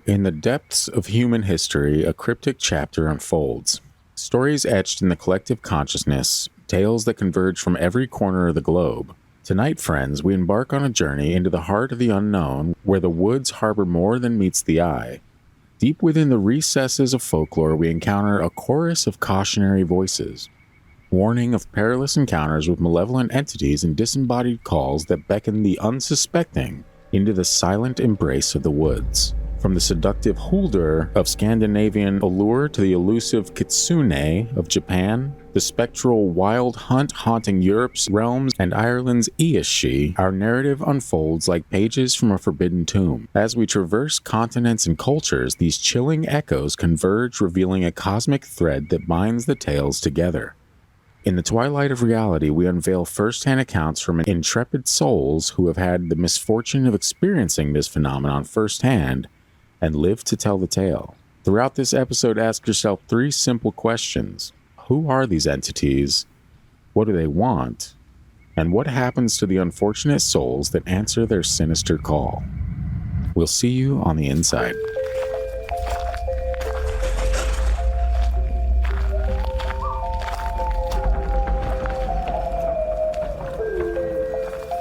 In the depths of human history, a cryptic chapter unfolds. Stories etched in the collective consciousness, tales that converge from every corner of the globe. Tonight, friends, we embark on a journey into the heart of the unknown, where the woods harbor more than meets the eye. Deep within the recesses of folklore, we encounter a chorus of cautionary voices, warning of perilous encounters with malevolent entities and disembodied calls that beckon the unsuspecting into the silent embrace of the woods. From the seductive Hulder of Scandinavian allure to the elusive Kitsune of Japan, the spectral wild hunt haunting Europe's realms and Ireland's Aos Sí, our narrative unfolds like pages from a forbidden tomb. As we traverse continents and cultures, these chilling echoes converge, revealing a cosmic thread that binds the tales together. In the twilight of reality, we unveil first-hand accounts from intrepid souls who have had the misfortune of experiencing this phenomenon firsthand and live to tell the tale. Throughout this episode, ask yourself 3 simple questions. Who are these entities? What do they want? And what happens to the unfortunate souls that answer their sinister call? We'll see you on the inside.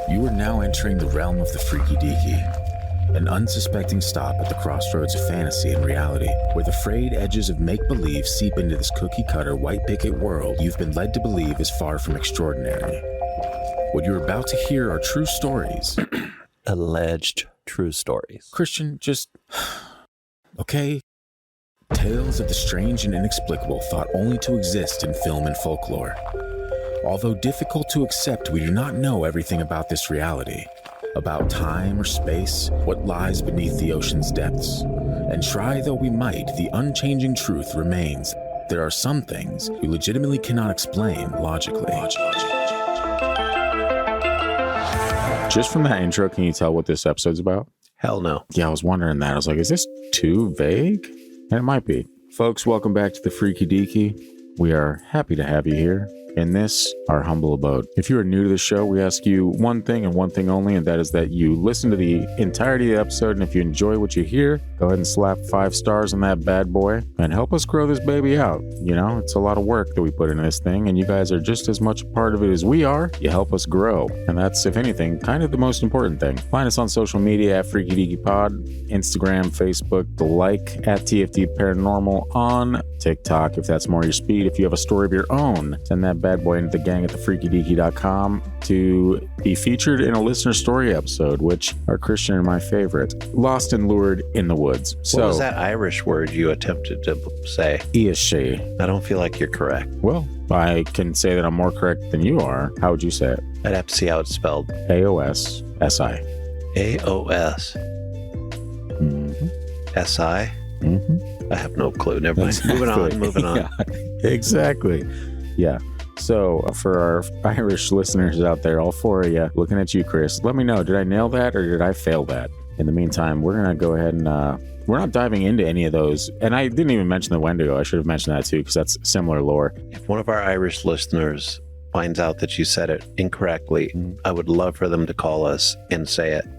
You are now entering the realm of the freaky deaky. An unsuspecting stop at the crossroads of fantasy and reality, where the frayed edges of make-believe seep into this cookie-cutter white picket world you've been led to believe is far from extraordinary. What you're about to hear are true stories. Alleged true stories. Christian, just... okay? Tales of the strange and inexplicable thought only to exist in film and folklore. Although difficult to accept, we do not know everything about this reality. About time or space, what lies beneath the ocean's depths. And try though we might, the unchanging truth remains. There are some things we legitimately cannot explain logically. Just from that intro, can you tell what this episode's about? Hell no. Yeah, I was wondering that. I was like, is this too vague? And it might be. Folks, welcome back to the Freaky Deaky. We are happy to have you here in this, our humble abode. If you are new to the show, we ask you one thing and one thing only, and that is that you listen to the entirety of the episode, and if you enjoy what you hear, go ahead and slap 5 stars on that bad boy and help us grow this baby out. You know, it's a lot of work that we put into this thing, and you guys are just as much a part of it as we are. You help us grow, and that's, if anything, kind of the most important thing. Find us on social media at Freaky Deaky Pod, Instagram, Facebook, the like, at TFD Paranormal, on TikTok, if that's more your speed. If you have a story of your own, send that bad boy into the gang at thefreakydeaky.com to be featured in a listener story episode, which are Christian and my favorite, Lost and Lured in the Woods. What was that Irish word you attempted to say? Aos Sí. I don't feel like you're correct. Well, I can say that I'm more correct than you are. How would you say it? I'd have to see how it's spelled. AOS-SI. AOS. SI? I have no clue. Never mind. Exactly. Moving on. Yeah, exactly. Yeah. So for our Irish listeners out there, all 4 of you, looking at you, Chris, let me know, did I nail that or did I fail that? In the meantime, we're going to go ahead and we're not diving into any of those. And I didn't even mention the Wendigo. I should have mentioned that too, because that's similar lore. If one of our Irish listeners finds out that you said it incorrectly, I would love for them to call us and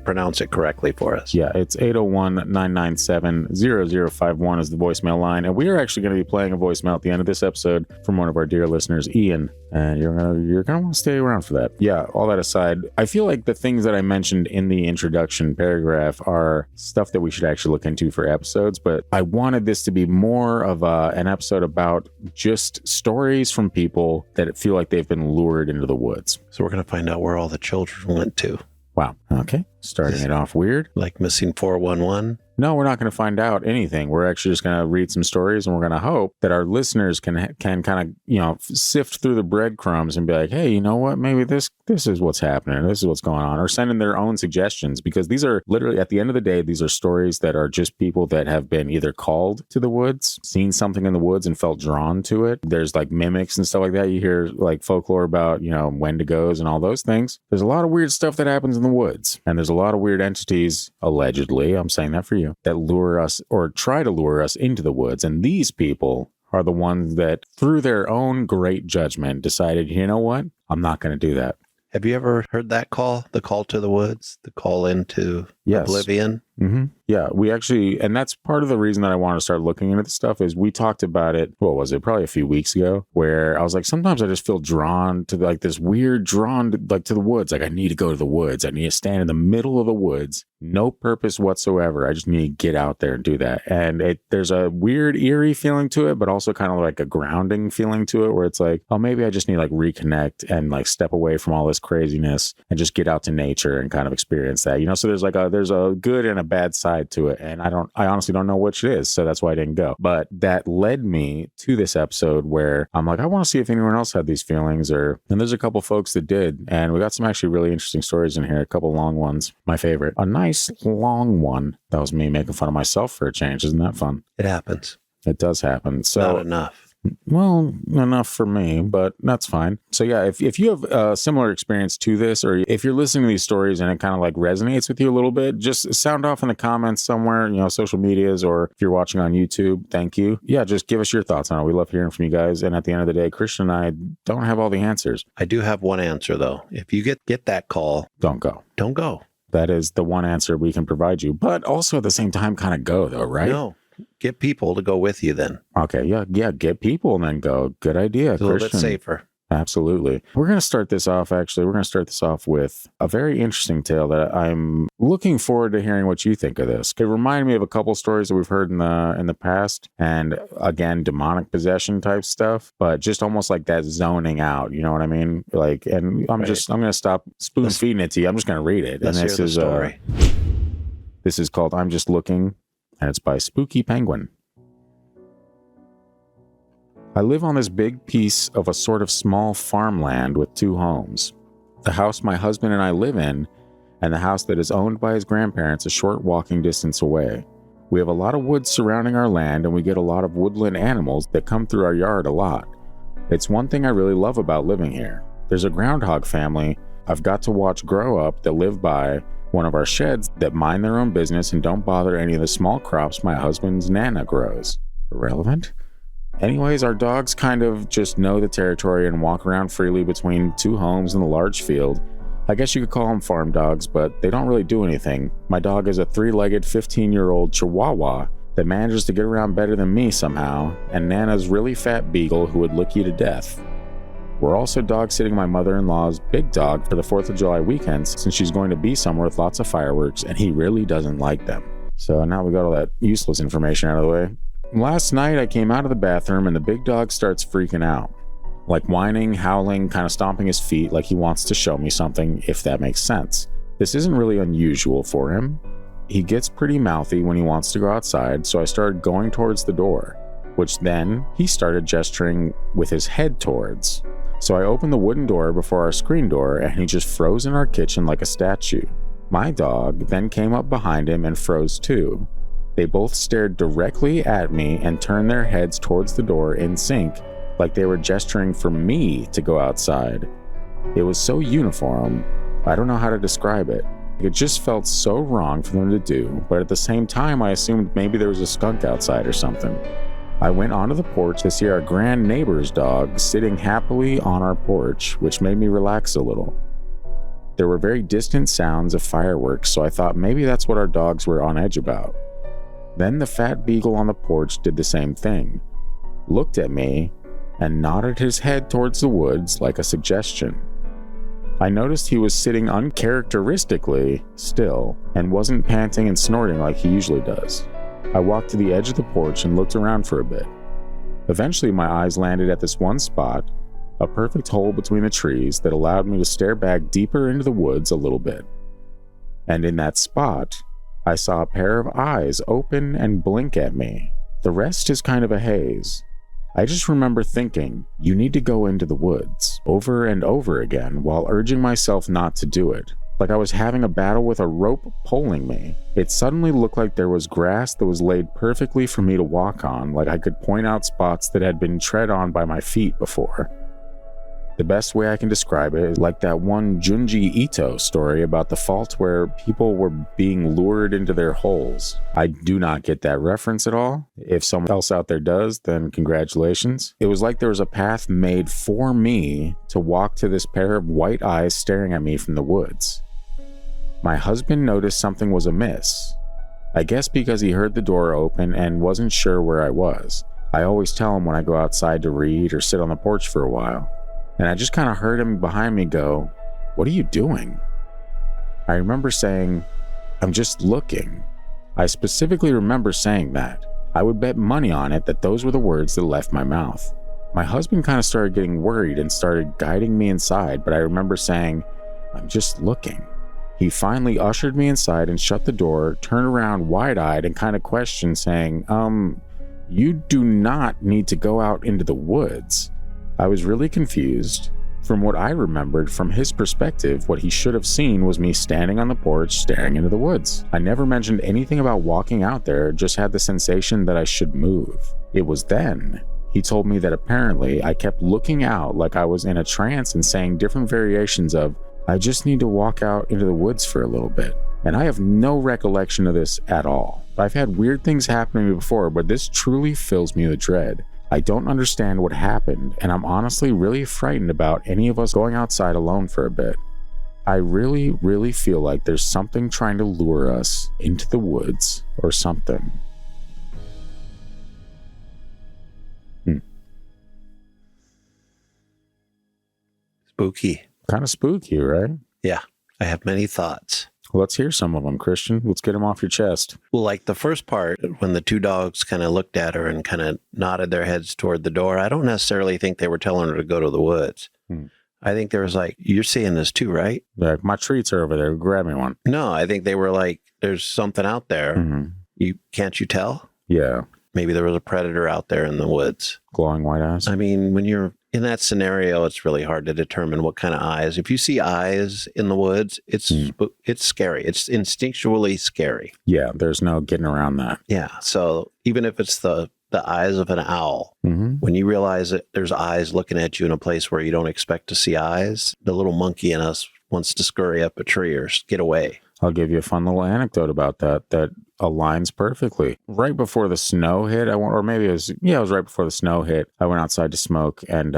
pronounce it correctly for us. Yeah, it's 801-997-0051 is the voicemail line. And we are actually going to be playing a voicemail at the end of this episode from one of our dear listeners, Ian. And you're gonna want to stay around for that. Yeah, all that aside, I feel like the things that I mentioned in the introduction paragraph are stuff that we should actually look into for episodes, but I wanted this to be more of an episode about just stories from people that feel like they've been lured into the woods. So we're going to find out where all the children went to. Wow. Okay. Starting it off weird. Like missing 411. No, we're not going to find out anything. We're actually just going to read some stories, and we're going to hope that our listeners can kind of, sift through the breadcrumbs and be like, hey, you know what? Maybe this is what's happening. This is what's going on. Or send in their own suggestions, because these are literally, at the end of the day, these are stories that are just people that have been either called to the woods, seen something in the woods and felt drawn to it. There's like mimics and stuff like that. You hear like folklore about, Wendigos and all those things. There's a lot of weird stuff that happens in the woods, and there's a lot of weird entities, allegedly, I'm saying that for you, that lure us or try to lure us into the woods. And these people are the ones that, through their own great judgment, decided, you know what? I'm not going to do that. Have you ever heard that call? The call to the woods? The call into Yes. Oblivion. Mm-hmm. Yeah, we actually, and that's part of the reason that I want to start looking into this stuff is we talked about it, what was it, probably a few weeks ago, where I was like, sometimes I just feel drawn to like this weird drawn to, like to the woods. Like I need to go to the woods. I need to stand in the middle of the woods, no purpose whatsoever. I just need to get out there and do that. And there's a weird eerie feeling to it, but also kind of like a grounding feeling to it where it's like, oh, maybe I just need to like reconnect and like step away from all this craziness and just get out to nature and kind of experience that, so there's a good and a bad side to it. And I honestly don't know which it is. So that's why I didn't go. But that led me to this episode where I'm like, I want to see if anyone else had these feelings and there's a couple folks that did. And we got some actually really interesting stories in here. A couple long ones. My favorite, a nice long one. That was me making fun of myself for a change. Isn't that fun? It happens. It does happen. So not enough. Well, enough for me, but that's fine. So yeah, if you have a similar experience to this, or if you're listening to these stories and it kind of like resonates with you a little bit, just sound off in the comments somewhere, social medias, or if you're watching on YouTube, thank you. Yeah, just give us your thoughts on it. We love hearing from you guys. And at the end of the day, Christian and I don't have all the answers. I do have one answer though. If you get that call, don't go. Don't go. That is the one answer we can provide you, but also at the same time, kind of go though, right? No. Get people to go with you then. Okay, yeah, get people and then go. Good idea, It's a little bit safer. Absolutely. We're going to start this off, actually. We're going to start this off with a very interesting tale that I'm looking forward to hearing what you think of this. It reminded me of a couple stories that we've heard in the past, and again, demonic possession type stuff, but just almost like that zoning out, you know what I mean? Like, and I'm going to stop spoon feeding it to you. I'm just going to read it. Let's and hear the story. This is called I'm Just Looking, and it's by Spooky Penguin. I live on this big piece of a sort of small farmland with two homes. The house my husband and I live in, and the house that is owned by his grandparents a short walking distance away. We have a lot of woods surrounding our land, and we get a lot of woodland animals that come through our yard a lot. It's one thing I really love about living here. There's a groundhog family I've got to watch grow up that live by one of our sheds that mind their own business and don't bother any of the small crops my husband's Nana grows. Irrelevant? Anyways, our dogs kind of just know the territory and walk around freely between two homes in the large field. I guess you could call them farm dogs, but they don't really do anything. My dog is a 3-legged 15-year-old Chihuahua that manages to get around better than me somehow, and Nana's really fat beagle who would lick you to death. We're also dog-sitting my mother-in-law's big dog for the 4th of July weekends since she's going to be somewhere with lots of fireworks and he really doesn't like them. So now we got all that useless information out of the way. Last night I came out of the bathroom and the big dog starts freaking out. Like whining, howling, kind of stomping his feet like he wants to show me something, if that makes sense. This isn't really unusual for him. He gets pretty mouthy when he wants to go outside, so I started going towards the door, which then he started gesturing with his head towards. So I opened the wooden door before our screen door and he just froze in our kitchen like a statue. My dog then came up behind him and froze too. They both stared directly at me and turned their heads towards the door in sync, like they were gesturing for me to go outside. It was so uniform, I don't know how to describe it. It just felt so wrong for them to do, but at the same time I assumed maybe there was a skunk outside or something. I went onto the porch to see our grand neighbor's dog sitting happily on our porch, which made me relax a little. There were very distant sounds of fireworks, so I thought maybe that's what our dogs were on edge about. Then the fat beagle on the porch did the same thing, looked at me, and nodded his head towards the woods like a suggestion. I noticed he was sitting uncharacteristically still and wasn't panting and snorting like he usually does. I walked to the edge of the porch and looked around for a bit. Eventually my eyes landed at this one spot, a perfect hole between the trees that allowed me to stare back deeper into the woods a little bit. And in that spot, I saw a pair of eyes open and blink at me. The rest is kind of a haze. I just remember thinking, you need to go into the woods, over and over again, while urging myself not to do it. Like I was having a battle with a rope pulling me. It suddenly looked like there was grass that was laid perfectly for me to walk on, like I could point out spots that had been tread on by my feet before. The best way I can describe it is like that one Junji Ito story about the fault where people were being lured into their holes. I do not get that reference at all. If someone else out there does, then congratulations. It was like there was a path made for me to walk to this pair of white eyes staring at me from the woods. My husband noticed something was amiss. I guess because he heard the door open and wasn't sure where I was. I always tell him when I go outside to read or sit on the porch for a while. And I just kind of heard him behind me go, "What are you doing?" I remember saying, "I'm just looking." I specifically remember saying that. I would bet money on it that those were the words that left my mouth. My husband kind of started getting worried and started guiding me inside, but I remember saying, "I'm just looking." He finally ushered me inside and shut the door, turned around wide-eyed and kind of questioned, saying, "You do not need to go out into the woods." I was really confused. From what I remembered, from his perspective, what he should have seen was me standing on the porch staring into the woods. I never mentioned anything about walking out there, just had the sensation that I should move. It was then he told me that apparently I kept looking out like I was in a trance and saying different variations of, "I just need to walk out into the woods for a little bit." And I have no recollection of this at all. I've had weird things happen to me before, but this truly fills me with dread. I don't understand what happened, and I'm honestly really frightened about any of us going outside alone for a bit. I really, really feel like there's something trying to lure us into the woods or something. Spooky. Kind of spooky, right? Yeah, I have many thoughts. Let's hear some of them, Christian. Let's get them off your chest. Well, like the first part, when the two dogs kind of looked at her and kind of nodded their heads toward the door, I don't necessarily think they were telling her to go to the woods. I think there was like, "You're seeing this too, right?" Like, "My treats are over there. Grab me one." No, I think they were like, "There's something out there. Can't you tell?" Yeah. Maybe there was a predator out there in the woods. Glowing white eyes. I mean, when you're in that scenario, it's really hard to determine what kind of eyes. If you see eyes in the woods, it's scary. It's instinctually scary. Yeah, there's no getting around that. Yeah. So even if it's the eyes of an owl, when you realize that there's eyes looking at you in a place where you don't expect to see eyes, the little monkey in us wants to scurry up a tree or get away. I'll give you a fun little anecdote about that aligns perfectly. Right before the snow hit, it was right before the snow hit. I went outside to smoke, and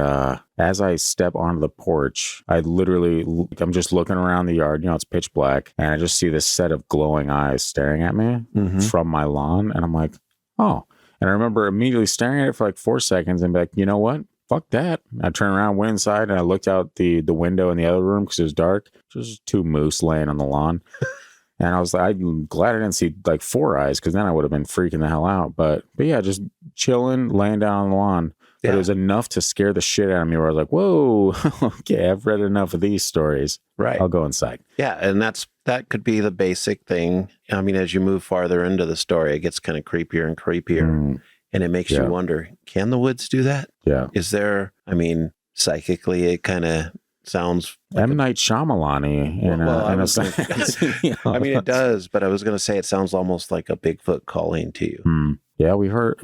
as I step onto the porch, I'm just looking around the yard. It's pitch black, and I just see this set of glowing eyes staring at me from my lawn, and I'm like, "Oh." And I remember immediately staring at it for like 4 seconds and be like, "You know what? Fuck that." I turned around, went inside, and I looked out the window in the other room because it was dark. Just two moose laying on the lawn. And I was like, I'm glad I didn't see like 4 eyes, because then I would have been freaking the hell out. But yeah, just chilling, laying down on the lawn. But it was enough to scare the shit out of me where I was like, "Whoa, okay, I've read enough of these stories. Right. I'll go inside." Yeah, and that could be the basic thing. I mean, as you move farther into the story, it gets kind of creepier and creepier. And it makes you wonder, can the woods do that? Yeah. Is there, psychically, it kind of sounds like M. Night Shyamalan-y it does, but I was going to say it sounds almost like a Bigfoot calling to you. Yeah, we heard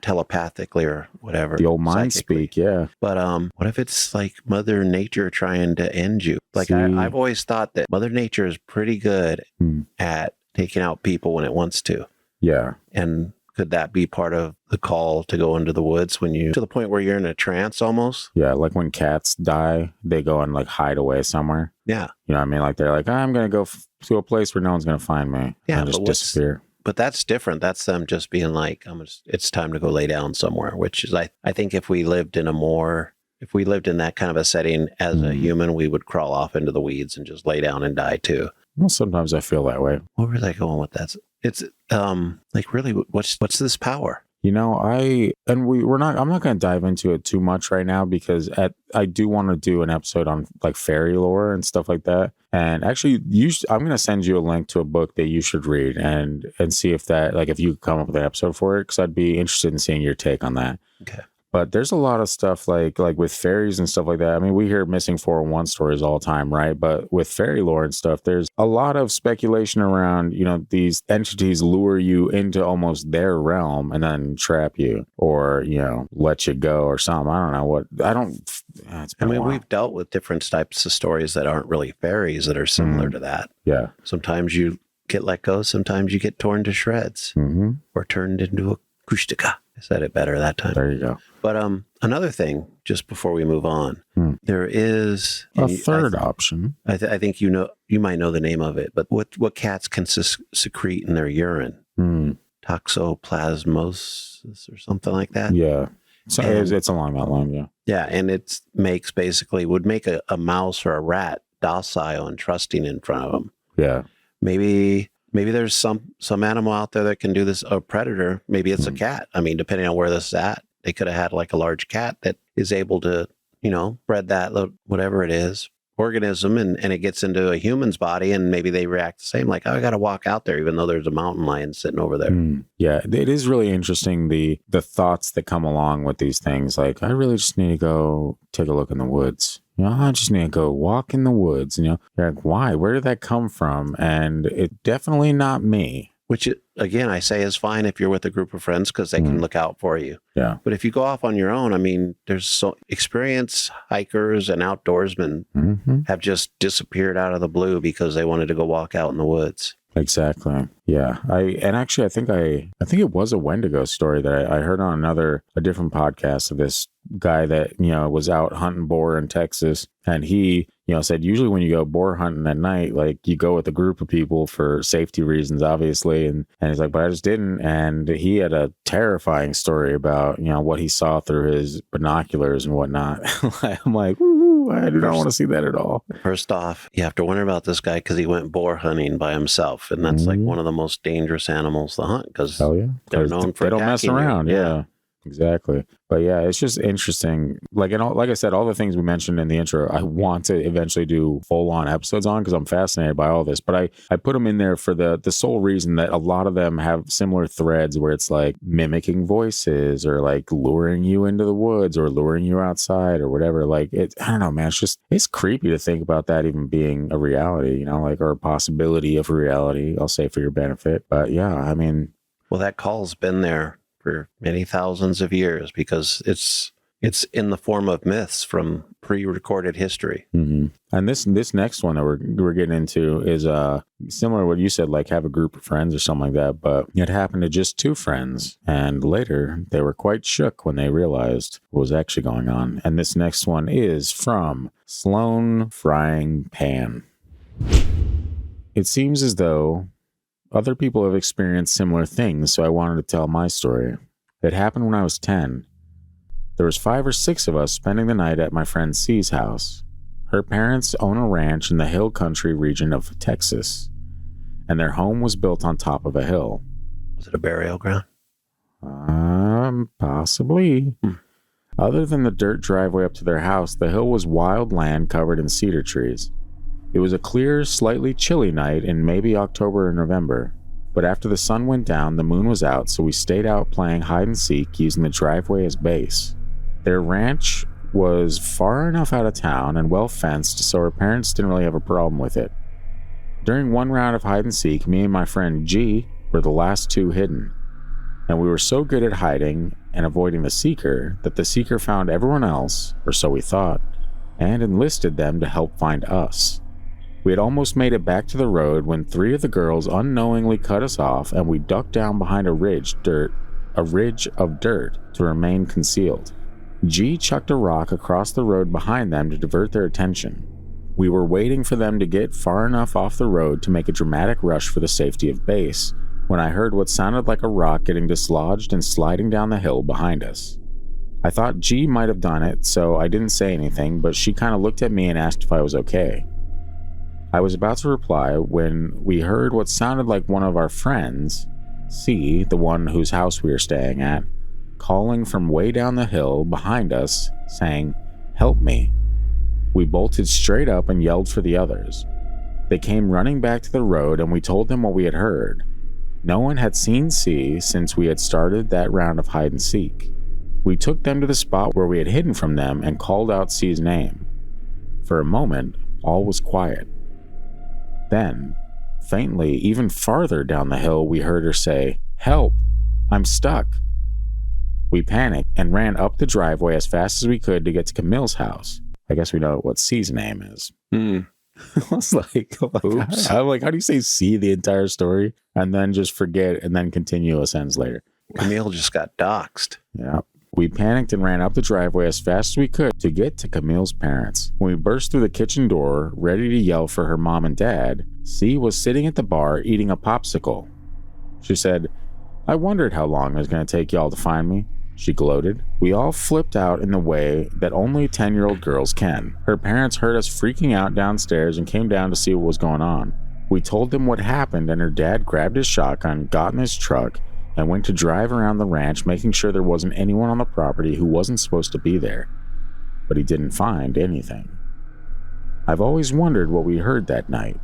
telepathically or whatever. The old mind speak, yeah. But what if it's like Mother Nature trying to end you? Like I've always thought that Mother Nature is pretty good at taking out people when it wants to. Yeah. And could that be part of the call to go into the woods to the point where you're in a trance almost? Yeah, like when cats die, they go and like hide away somewhere. Yeah. You know what I mean? Like they're like, "I'm going to go to a place where no one's going to find me." Yeah. And just disappear. But that's different. That's them just being like, it's time to go lay down somewhere, which is, I think if we lived in that kind of a setting as a human, we would crawl off into the weeds and just lay down and die too. Well, sometimes I feel that way. Where was I going with that? It's like, really, what's this power? I'm not going to dive into it too much right now, because I do want to do an episode on like fairy lore and stuff like that. And actually, I'm going to send you a link to a book that you should read and see if that, like, if you come up with an episode for it, because I'd be interested in seeing your take on that. Okay. But there's a lot of stuff like with fairies and stuff like that. I mean, we hear missing 401 stories all the time, right? But with fairy lore and stuff, there's a lot of speculation around, these entities lure you into almost their realm and then trap you or, let you go or something. I don't know what. We've dealt with different types of stories that aren't really fairies that are similar to that. Yeah. Sometimes you get let go. Sometimes you get torn to shreds or turned into a kushtaka. I said it better that time. There you go. But another thing, just before we move on, there is a third option. I think you might know the name of it, but what cats can secrete in their urine? Toxoplasmosis or something like that. Yeah. So it's along that line, yeah. Yeah, and it would make a mouse or a rat docile and trusting in front of them. Yeah. Maybe there's some animal out there that can do this, a predator. Maybe it's a cat. I mean, depending on where this is at, they could have had like a large cat that is able to, bred that, whatever it is, organism, and it gets into a human's body, and maybe they react the same, like, oh, I got to walk out there even though there's a mountain lion sitting over there. Yeah, it is really interesting, the thoughts that come along with these things. Like, I really just need to go take a look in the woods. I just need to go walk in the woods. You're like, why? Where did that come from? And it's definitely not me. Which, again, I say is fine if you're with a group of friends because they can look out for you. Yeah. But if you go off on your own, I mean, there's so experienced hikers and outdoorsmen have just disappeared out of the blue because they wanted to go walk out in the woods. Exactly. Yeah. I think it was a Wendigo story that I heard on a different podcast of this guy that, was out hunting boar in Texas. And he, said usually when you go boar hunting at night, like you go with a group of people for safety reasons, obviously. And he's like, but I just didn't. And he had a terrifying story about, what he saw through his binoculars and whatnot. I'm like, ooh, I do not want to see that at all. First off, you have to wonder about this guy because he went boar hunting by himself. And that's like one of the most dangerous animals to hunt because they're known for they don't mess around. You. Yeah. Exactly. But yeah, it's just interesting. Like I said, all the things we mentioned in the intro, I want to eventually do full-on episodes on because I'm fascinated by all this. But I put them in there for the sole reason that a lot of them have similar threads where it's like mimicking voices or like luring you into the woods or luring you outside or whatever. Like I don't know, man. It's creepy to think about that even being a reality, or a possibility of reality. I'll say for your benefit. But yeah, I mean, well, that call's been there for many thousands of years because it's in the form of myths from pre-recorded history. And this next one that we're getting into is similar to what you said, like have a group of friends or something like that, but it happened to just two friends, and later they were quite shook when they realized what was actually going on. And this next one is from Sloan Frying Pan. It seems as though other people have experienced similar things, so I wanted to tell my story. It happened when I was 10. There was 5 or 6 of us spending the night at my friend C's house. Her parents own a ranch in the hill country region of Texas, and their home was built on top of a hill. Was it a burial ground? Possibly. Other than the dirt driveway up to their house, the hill was wild land covered in cedar trees. It was a clear, slightly chilly night in maybe October or November, but after the sun went down, the moon was out, so we stayed out playing hide and seek using the driveway as base. Their ranch was far enough out of town and well fenced, so our parents didn't really have a problem with it. During one round of hide and seek, me and my friend G were the last 2 hidden, and we were so good at hiding and avoiding the seeker that the seeker found everyone else, or so we thought, and enlisted them to help find us. We had almost made it back to the road when 3 of the girls unknowingly cut us off, and we ducked down behind a ridge of dirt to remain concealed. G chucked a rock across the road behind them to divert their attention. We were waiting for them to get far enough off the road to make a dramatic rush for the safety of base, when I heard what sounded like a rock getting dislodged and sliding down the hill behind us. I thought G might have done it, so I didn't say anything, but she kind of looked at me and asked if I was okay. I was about to reply when we heard what sounded like one of our friends, C, the one whose house we were staying at, calling from way down the hill behind us, saying, "Help me." We bolted straight up and yelled for the others. They came running back to the road and we told them what we had heard. No one had seen C since we had started that round of hide and seek. We took them to the spot where we had hidden from them and called out C's name. For a moment, all was quiet. Then, faintly, even farther down the hill, we heard her say, "Help! I'm stuck." We panicked and ran up the driveway as fast as we could to get to Camille's house. I guess we know what C's name is. I was like, oops. I'm like, how do you say C the entire story and then just forget and then continue a sentence later? Camille just got doxxed. Yeah. We panicked and ran up the driveway as fast as we could to get to Camille's parents. When we burst through the kitchen door, ready to yell for her mom and dad, C was sitting at the bar eating a popsicle. She said, "I wondered how long it was going to take y'all to find me." She gloated. We all flipped out in the way that only 10-year-old girls can. Her parents heard us freaking out downstairs and came down to see what was going on. We told them what happened, and her dad grabbed his shotgun, got in his truck, and went to drive around the ranch, making sure there wasn't anyone on the property who wasn't supposed to be there. But he didn't find anything. I've always wondered what we heard that night.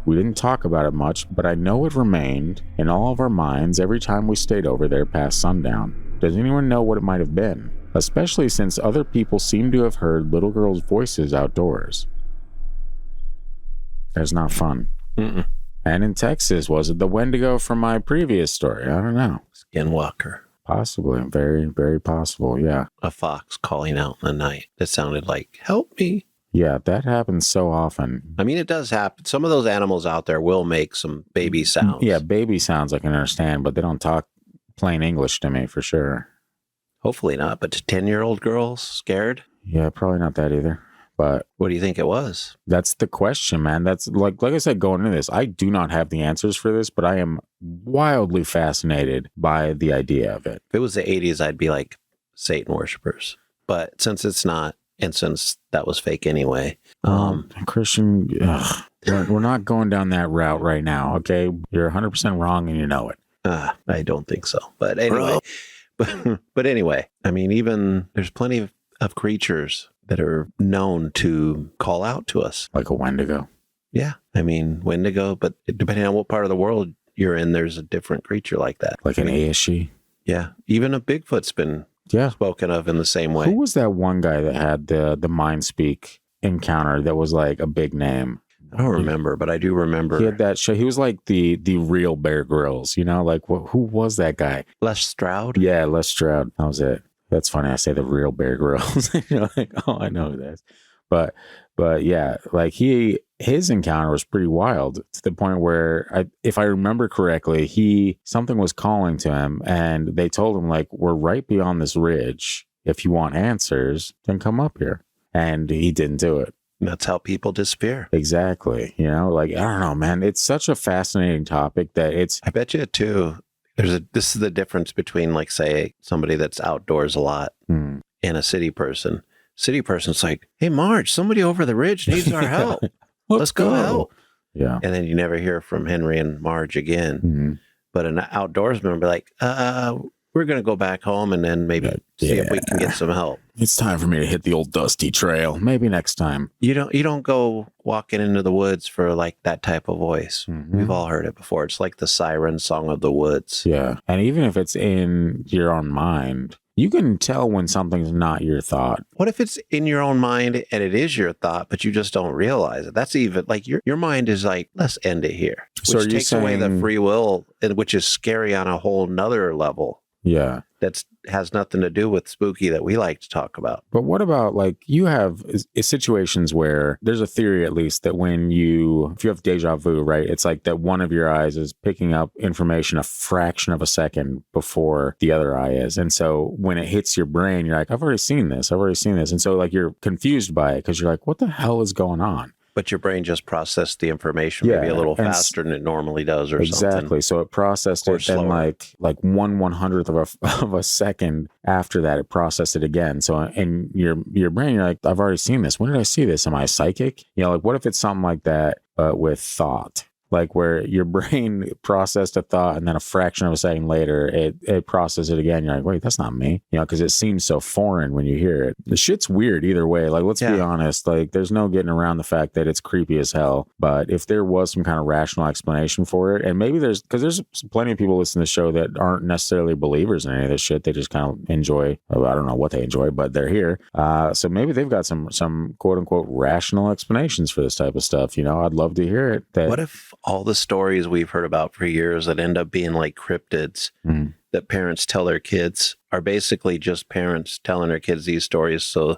We didn't talk about it much, but I know it remained in all of our minds every time we stayed over there past sundown. Does anyone know what it might have been? Especially since other people seem to have heard little girls' voices outdoors. That's not fun. Mm-mm. And in Texas, was it the Wendigo from my previous story? I don't know. Skinwalker. Possibly. Very, very possible, yeah. A fox calling out in the night that sounded like, "Help me." Yeah, that happens so often. I mean, it does happen. Some of those animals out there will make some baby sounds. Yeah, baby sounds I can understand, but they don't talk plain English to me for sure. Hopefully not, but to 10-year-old girls scared? Yeah, probably not that either. But what do you think it was? That's the question, man. That's like I said, going into this, I do not have the answers for this, but I am wildly fascinated by the idea of it. If it was the 80s, I'd be like Satan worshipers. But since it's not, and since that was fake anyway. Christian, we're not going down that route right now, okay? You're 100% wrong and you know it. I don't think so. But anyway, but anyway, I mean, even there's plenty of creatures that are known to call out to us. Like a Wendigo. Yeah. I mean, Wendigo, but depending on what part of the world you're in, there's a different creature like that. Like an ASC. Yeah. Even a Bigfoot's been spoken of in the same way. Who was that one guy that had the mind speak encounter that was like a big name? I don't remember, but I do remember. He had that show. He was like the real Bear Grylls, you know? Like, who was that guy? Les Stroud? Yeah, Les Stroud. That was it. That's funny. I say the real Bear Grylls. You know, like, oh, I know who that is. But yeah, like his encounter was pretty wild to the point where, if I remember correctly, something was calling to him, and they told him, like, we're right beyond this ridge. If you want answers, then come up here. And he didn't do it. That's how people disappear. Exactly. You know, like, I don't know, man. It's such a fascinating topic that I bet you too. This is the difference between, like, say, somebody that's outdoors a lot and a city person. City person's like, "Hey, Marge, somebody over the ridge needs our help. Let's go help." Yeah. And then you never hear from Henry and Marge again. Mm-hmm. But an outdoorsman will be like, we're going to go back home and then maybe see if we can get some help. It's time for me to hit the old dusty trail. Maybe next time. You don't go walking into the woods for like that type of voice. Mm-hmm. We've all heard it before. It's like the siren song of the woods. Yeah. And even if it's in your own mind, you can tell when something's not your thought. What if it's in your own mind and it is your thought, but you just don't realize it? That's even like your mind is like, let's end it here. Which takes away the free will, which is scary on a whole nother level. Yeah. That has nothing to do with spooky that we like to talk about. But what about, like, you have situations where there's a theory, at least, that if you have deja vu, right, it's like that one of your eyes is picking up information a fraction of a second before the other eye is. And so when it hits your brain, you're like, I've already seen this. And so, like, you're confused by it because you're like, what the hell is going on? But your brain just processed the information maybe a little faster than it normally does, or something. Exactly. So it processed it, and like 1/100th of a second after that, it processed it again. So in your brain, you're like, I've already seen this. When did I see this? Am I psychic? You know, like, what if it's something like that, but with thought? Like, where your brain processed a thought and then a fraction of a second later, it processed it again. You're like, wait, that's not me. You know, because it seems so foreign when you hear it. The shit's weird either way. Like, let's be honest. Like, there's no getting around the fact that it's creepy as hell. But if there was some kind of rational explanation for it, and maybe there's plenty of people listening to the show that aren't necessarily believers in any of this shit. They just kind of enjoy, I don't know what they enjoy, but they're here. So maybe they've got some quote unquote rational explanations for this type of stuff. You know, I'd love to hear it. What if all the stories we've heard about for years that end up being like cryptids that parents tell their kids are basically just parents telling their kids these stories so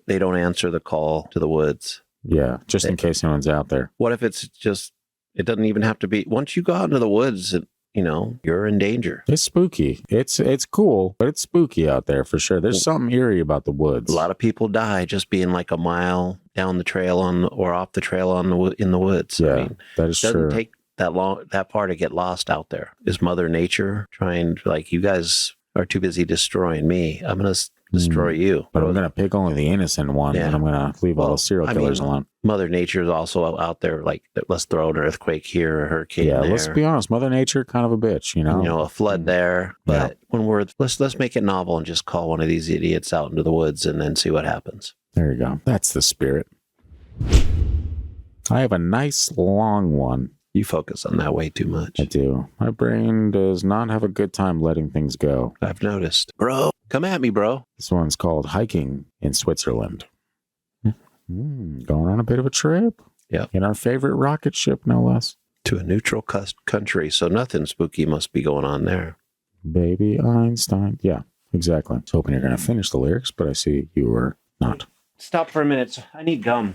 they don't answer the call to the woods? Yeah, just in case anyone's out there. What if it's just, it doesn't even have to be, once you go out into the woods you're in danger. It's spooky. It's cool, but it's spooky out there for sure. There's something eerie about the woods. A lot of people die just being like a mile down the trail or off the trail in the woods. Yeah, that is true. It doesn't take that far to get lost out there. Is Mother Nature trying to, like, you guys are too busy destroying me. I'm going to destroy you. But I'm going to pick only the innocent one, and I'm going to leave all the serial killers alone. Mother Nature is also out there, like, let's throw an earthquake here, a hurricane there. Let's be honest. Mother Nature, kind of a bitch, a flood there. But when let's make it novel and just call one of these idiots out into the woods and then see what happens. There you go. That's the spirit. I have a nice long one. You focus on that way too much. I do. My brain does not have a good time letting things go. I've noticed. Bro, come at me, bro. This one's called Hiking in Switzerland. Going on a bit of a trip. Yeah. In our favorite rocket ship, no less. To a neutral country, so nothing spooky must be going on there. Baby Einstein. Yeah, exactly. I was hoping you're going to finish the lyrics, but I see you were not. Stop for a minute. I need gum.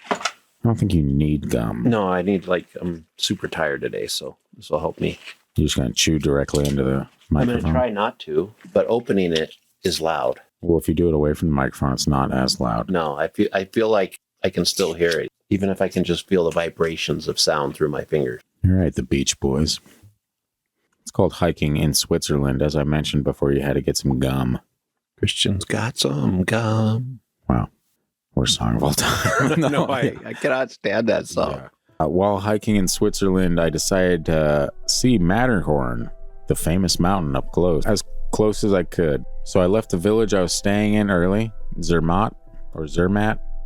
I don't think you need gum. No, I need, I'm super tired today, so this will help me. You're just going to chew directly into the microphone? I'm going to try not to, but opening it is loud. Well, if you do it away from the microphone, it's not as loud. No, I feel like I can still hear it, even if I can just feel the vibrations of sound through my fingers. All right, the Beach Boys. It's called Hiking in Switzerland. As I mentioned before, you had to get some gum. Christian's got some gum. Wow. Worst song of all time. No, I cannot stand that song. Yeah. While hiking in Switzerland, I decided to see Matterhorn, the famous mountain, up close as I could. So I left the village I was staying in early, Zermatt,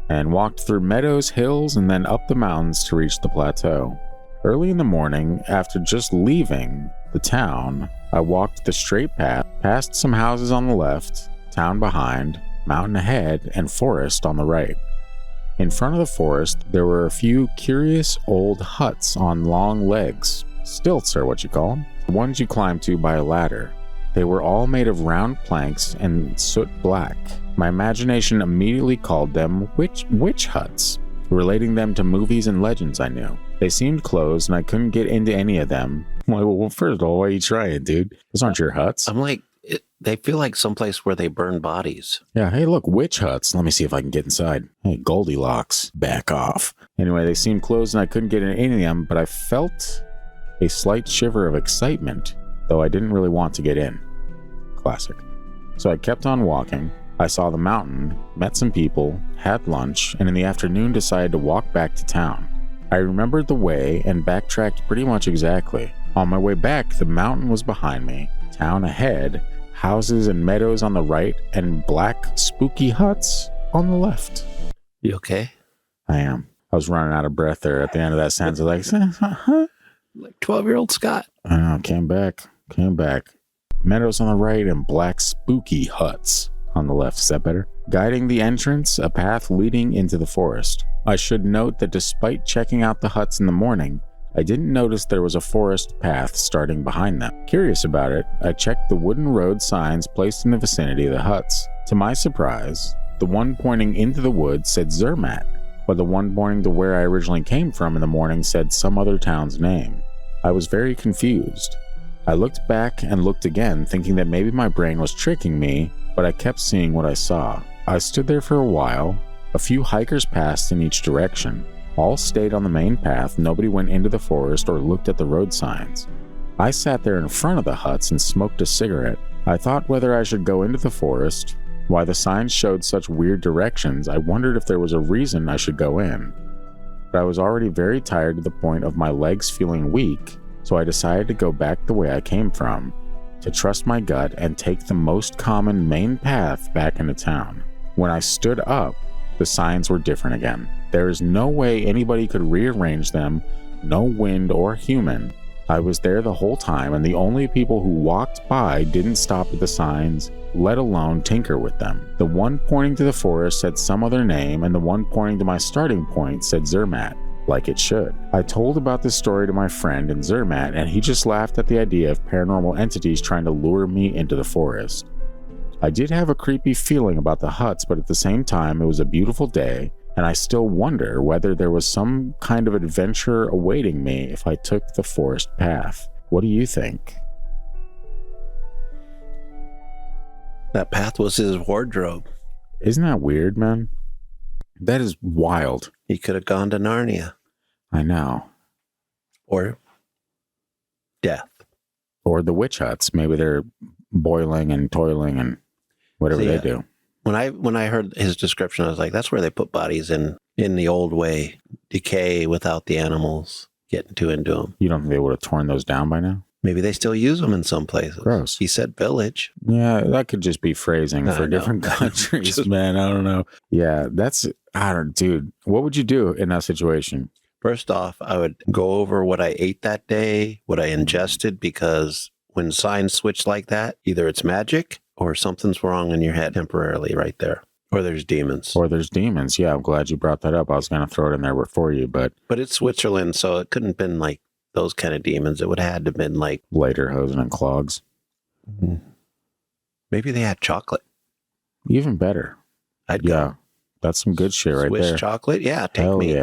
and walked through meadows, hills, and then up the mountains to reach the plateau. Early in the morning, after just leaving the town, I walked the straight path, past some houses on the left, town behind, mountain ahead, and forest on the right. In front of the forest, there were a few curious old huts on long legs. Stilts are what you call them. The ones you climb to by a ladder. They were all made of round planks and soot black. My imagination immediately called them witch huts, relating them to movies and legends I knew. They seemed closed and I couldn't get into any of them. I'm like, well, first of all, why are you trying, dude? Those aren't your huts. I'm like, they feel like someplace where they burn bodies. Yeah, hey, look, witch huts. Let me see if I can get inside. Hey, Goldilocks, back off. Anyway, they seemed closed and I couldn't get into any of them, but I felt a slight shiver of excitement, though I didn't really want to get in. Classic. So I kept on walking. I saw the mountain, met some people, had lunch, and in the afternoon decided to walk back to town. I remembered the way and backtracked pretty much exactly. On my way back, the mountain was behind me, town ahead, houses and meadows on the right, and black, spooky huts on the left. You okay? I am. I was running out of breath there at the end of that sentence. Like 12-year-old Scott. I know, came back. Meadows on the right and black, spooky huts on the left. Is that better? Guiding the entrance, a path leading into the forest. I should note that despite checking out the huts in the morning, I didn't notice there was a forest path starting behind them. Curious about it, I checked the wooden road signs placed in the vicinity of the huts. To my surprise, the one pointing into the woods said Zermatt, while the one pointing to where I originally came from in the morning said some other town's name. I was very confused. I looked back and looked again, thinking that maybe my brain was tricking me, but I kept seeing what I saw. I stood there for a while. A few hikers passed in each direction. All stayed on the main path. Nobody went into the forest or looked at the road signs. I sat there in front of the huts and smoked a cigarette. I thought whether I should go into the forest. Why the signs showed such weird directions, I wondered if there was a reason I should go in. But I was already very tired to the point of my legs feeling weak, so I decided to go back the way I came from, to trust my gut and take the most common main path back into town. When I stood up, the signs were different again. There is no way anybody could rearrange them, no wind or human. I was there the whole time, and the only people who walked by didn't stop at the signs, let alone tinker with them. The one pointing to the forest said some other name, and the one pointing to my starting point said Zermatt, like it should. I told about this story to my friend in Zermatt, and he just laughed at the idea of paranormal entities trying to lure me into the forest. I did have a creepy feeling about the huts, but at the same time, it was a beautiful day, and I still wonder whether there was some kind of adventure awaiting me if I took the forest path. What do you think? That path was his wardrobe. Isn't that weird, man? That is wild. He could have gone to Narnia. I know. Or death. Or the witch huts. Maybe they're boiling and toiling and whatever they do. When I heard his description, I was like, that's where they put bodies in the old way. Decay without the animals getting too into them. You don't think they would have torn those down by now? Maybe they still use them in some places. Gross. He said village. Yeah, that could just be phrasing for different countries, man. I don't know. Yeah, dude, what would you do in that situation? First off, I would go over what I ate that day, what I ingested, because when signs switch like that, either it's magic or something's wrong in your head temporarily right there. Or there's demons. Yeah, I'm glad you brought that up. I was going to throw it in there for you, but it's Switzerland, so it couldn't have been like those kind of demons. It would have had to have been like lederhosen and clogs. Maybe they had chocolate. Even better. I'd go. That's some good shit right there. Swiss chocolate? Yeah, take Hell me.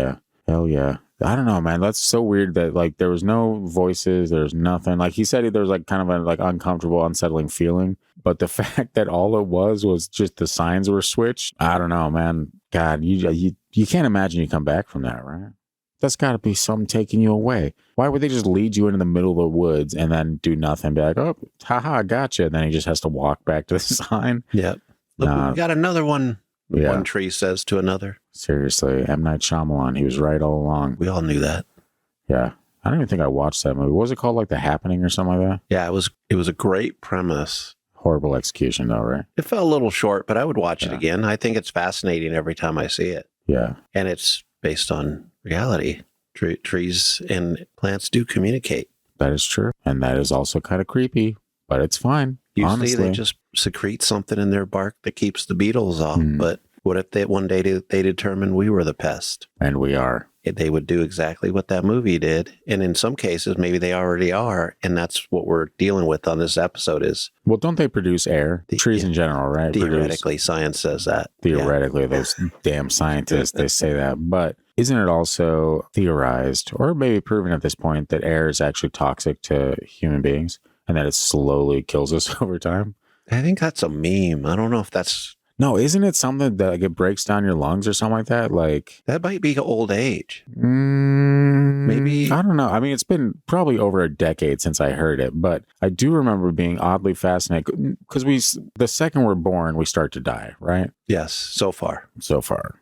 Hell yeah. I don't know, man. That's so weird that like there was no voices, there's nothing. Like he said, there was like kind of a like uncomfortable, unsettling feeling. But the fact that all it was just the signs were switched. I don't know, man. God, you can't imagine you come back from that, right? That's got to be something taking you away. Why would they just lead you into the middle of the woods and then do nothing? Be like, oh, haha, I gotcha. And then he just has to walk back to the sign. Yep. Look, we got another one. Yeah. One tree says to another. Seriously, M. Night Shyamalan, he was right all along. We all knew that. Yeah. I don't even think I watched that movie. What was it called? Like The Happening or something like that? Yeah, it was a great premise. Horrible execution though, right? It fell a little short, but I would watch it again. I think it's fascinating every time I see it. Yeah. And it's based on reality. Trees and plants do communicate. That is true. And that is also kind of creepy, but it's fine. Usually honestly. They just secrete something in their bark that keeps the beetles off. But what if one day they determined we were the pest? And we are. They would do exactly what that movie did. And in some cases, maybe they already are. And that's what we're dealing with on this episode is. Well, don't they produce air? Trees in general, right? Theoretically, science says that. Theoretically, those damn scientists, they say that. But isn't it also theorized, or maybe proven at this point, that air is actually toxic to human beings and that it slowly kills us over time? I think that's a meme. I don't know if that's... No, isn't it something that like, it breaks down your lungs or something like that? Like that might be old age. Maybe. I don't know. I mean, it's been probably over a decade since I heard it, but I do remember being oddly fascinated because the second we're born, we start to die, right? Yes, so far,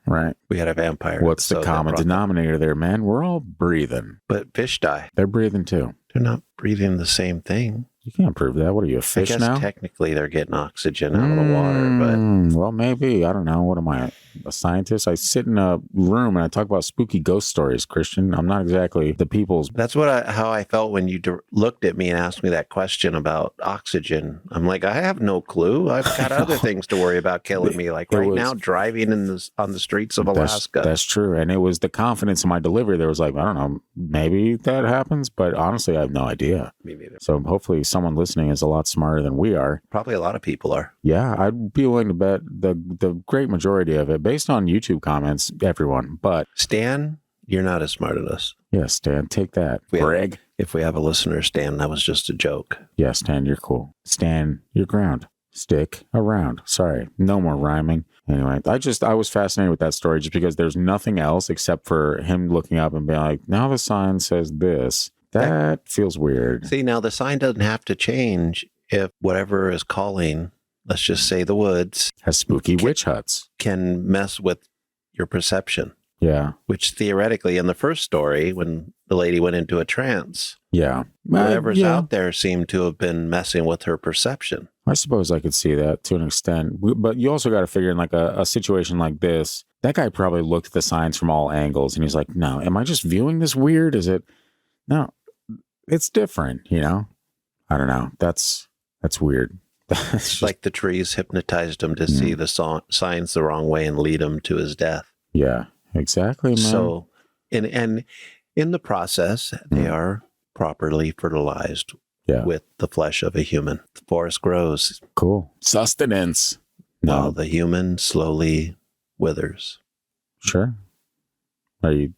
right? We had a vampire. What's the common denominator there, man? We're all breathing. But fish die. They're breathing too. They're not breathing the same thing. You can't prove that. What are you, a fish now? Technically they're getting oxygen out of the water, but... Well, maybe. I don't know. What am I, a scientist? I sit in a room and I talk about spooky ghost stories, Christian. I'm not exactly the people's... That's how I felt when you looked at me and asked me that question about oxygen. I'm like, I have no clue. I've got other things to worry about killing me. Like now, driving on the streets of Alaska. That's true. And it was the confidence in my delivery. There was like, I don't know, maybe that happens, but honestly, I have no idea. Me neither. So hopefully someone listening is a lot smarter than we are. Probably a lot of people are. Yeah, I'd be willing to bet the great majority of it, based on YouTube comments, everyone. But Stan, you're not as smart as us. Yeah, Stan, take that. Greg. If we have a listener, Stan, that was just a joke. Yeah, Stan, you're cool. Stan, your ground. Stick around. Sorry, no more rhyming. Anyway, I was fascinated with that story just because there's nothing else except for him looking up and being like, now the sign says this. That feels weird. See, now the sign doesn't have to change if whatever is calling, let's just say the woods, has spooky witch huts, can mess with your perception. Yeah. Which theoretically, in the first story, when the lady went into a trance, whatever's out there seemed to have been messing with her perception. I suppose I could see that to an extent. But you also got to figure in like a situation like this, that guy probably looked at the signs from all angles and he's like, no, am I just viewing this weird? Is it? No. It's different, I don't know. That's weird. It's like the trees hypnotized him to see the signs the wrong way and lead him to his death. Yeah, exactly, man. So, and in the process, they are properly fertilized with the flesh of a human. The forest grows. Cool. Sustenance. While the human slowly withers. Sure. Are you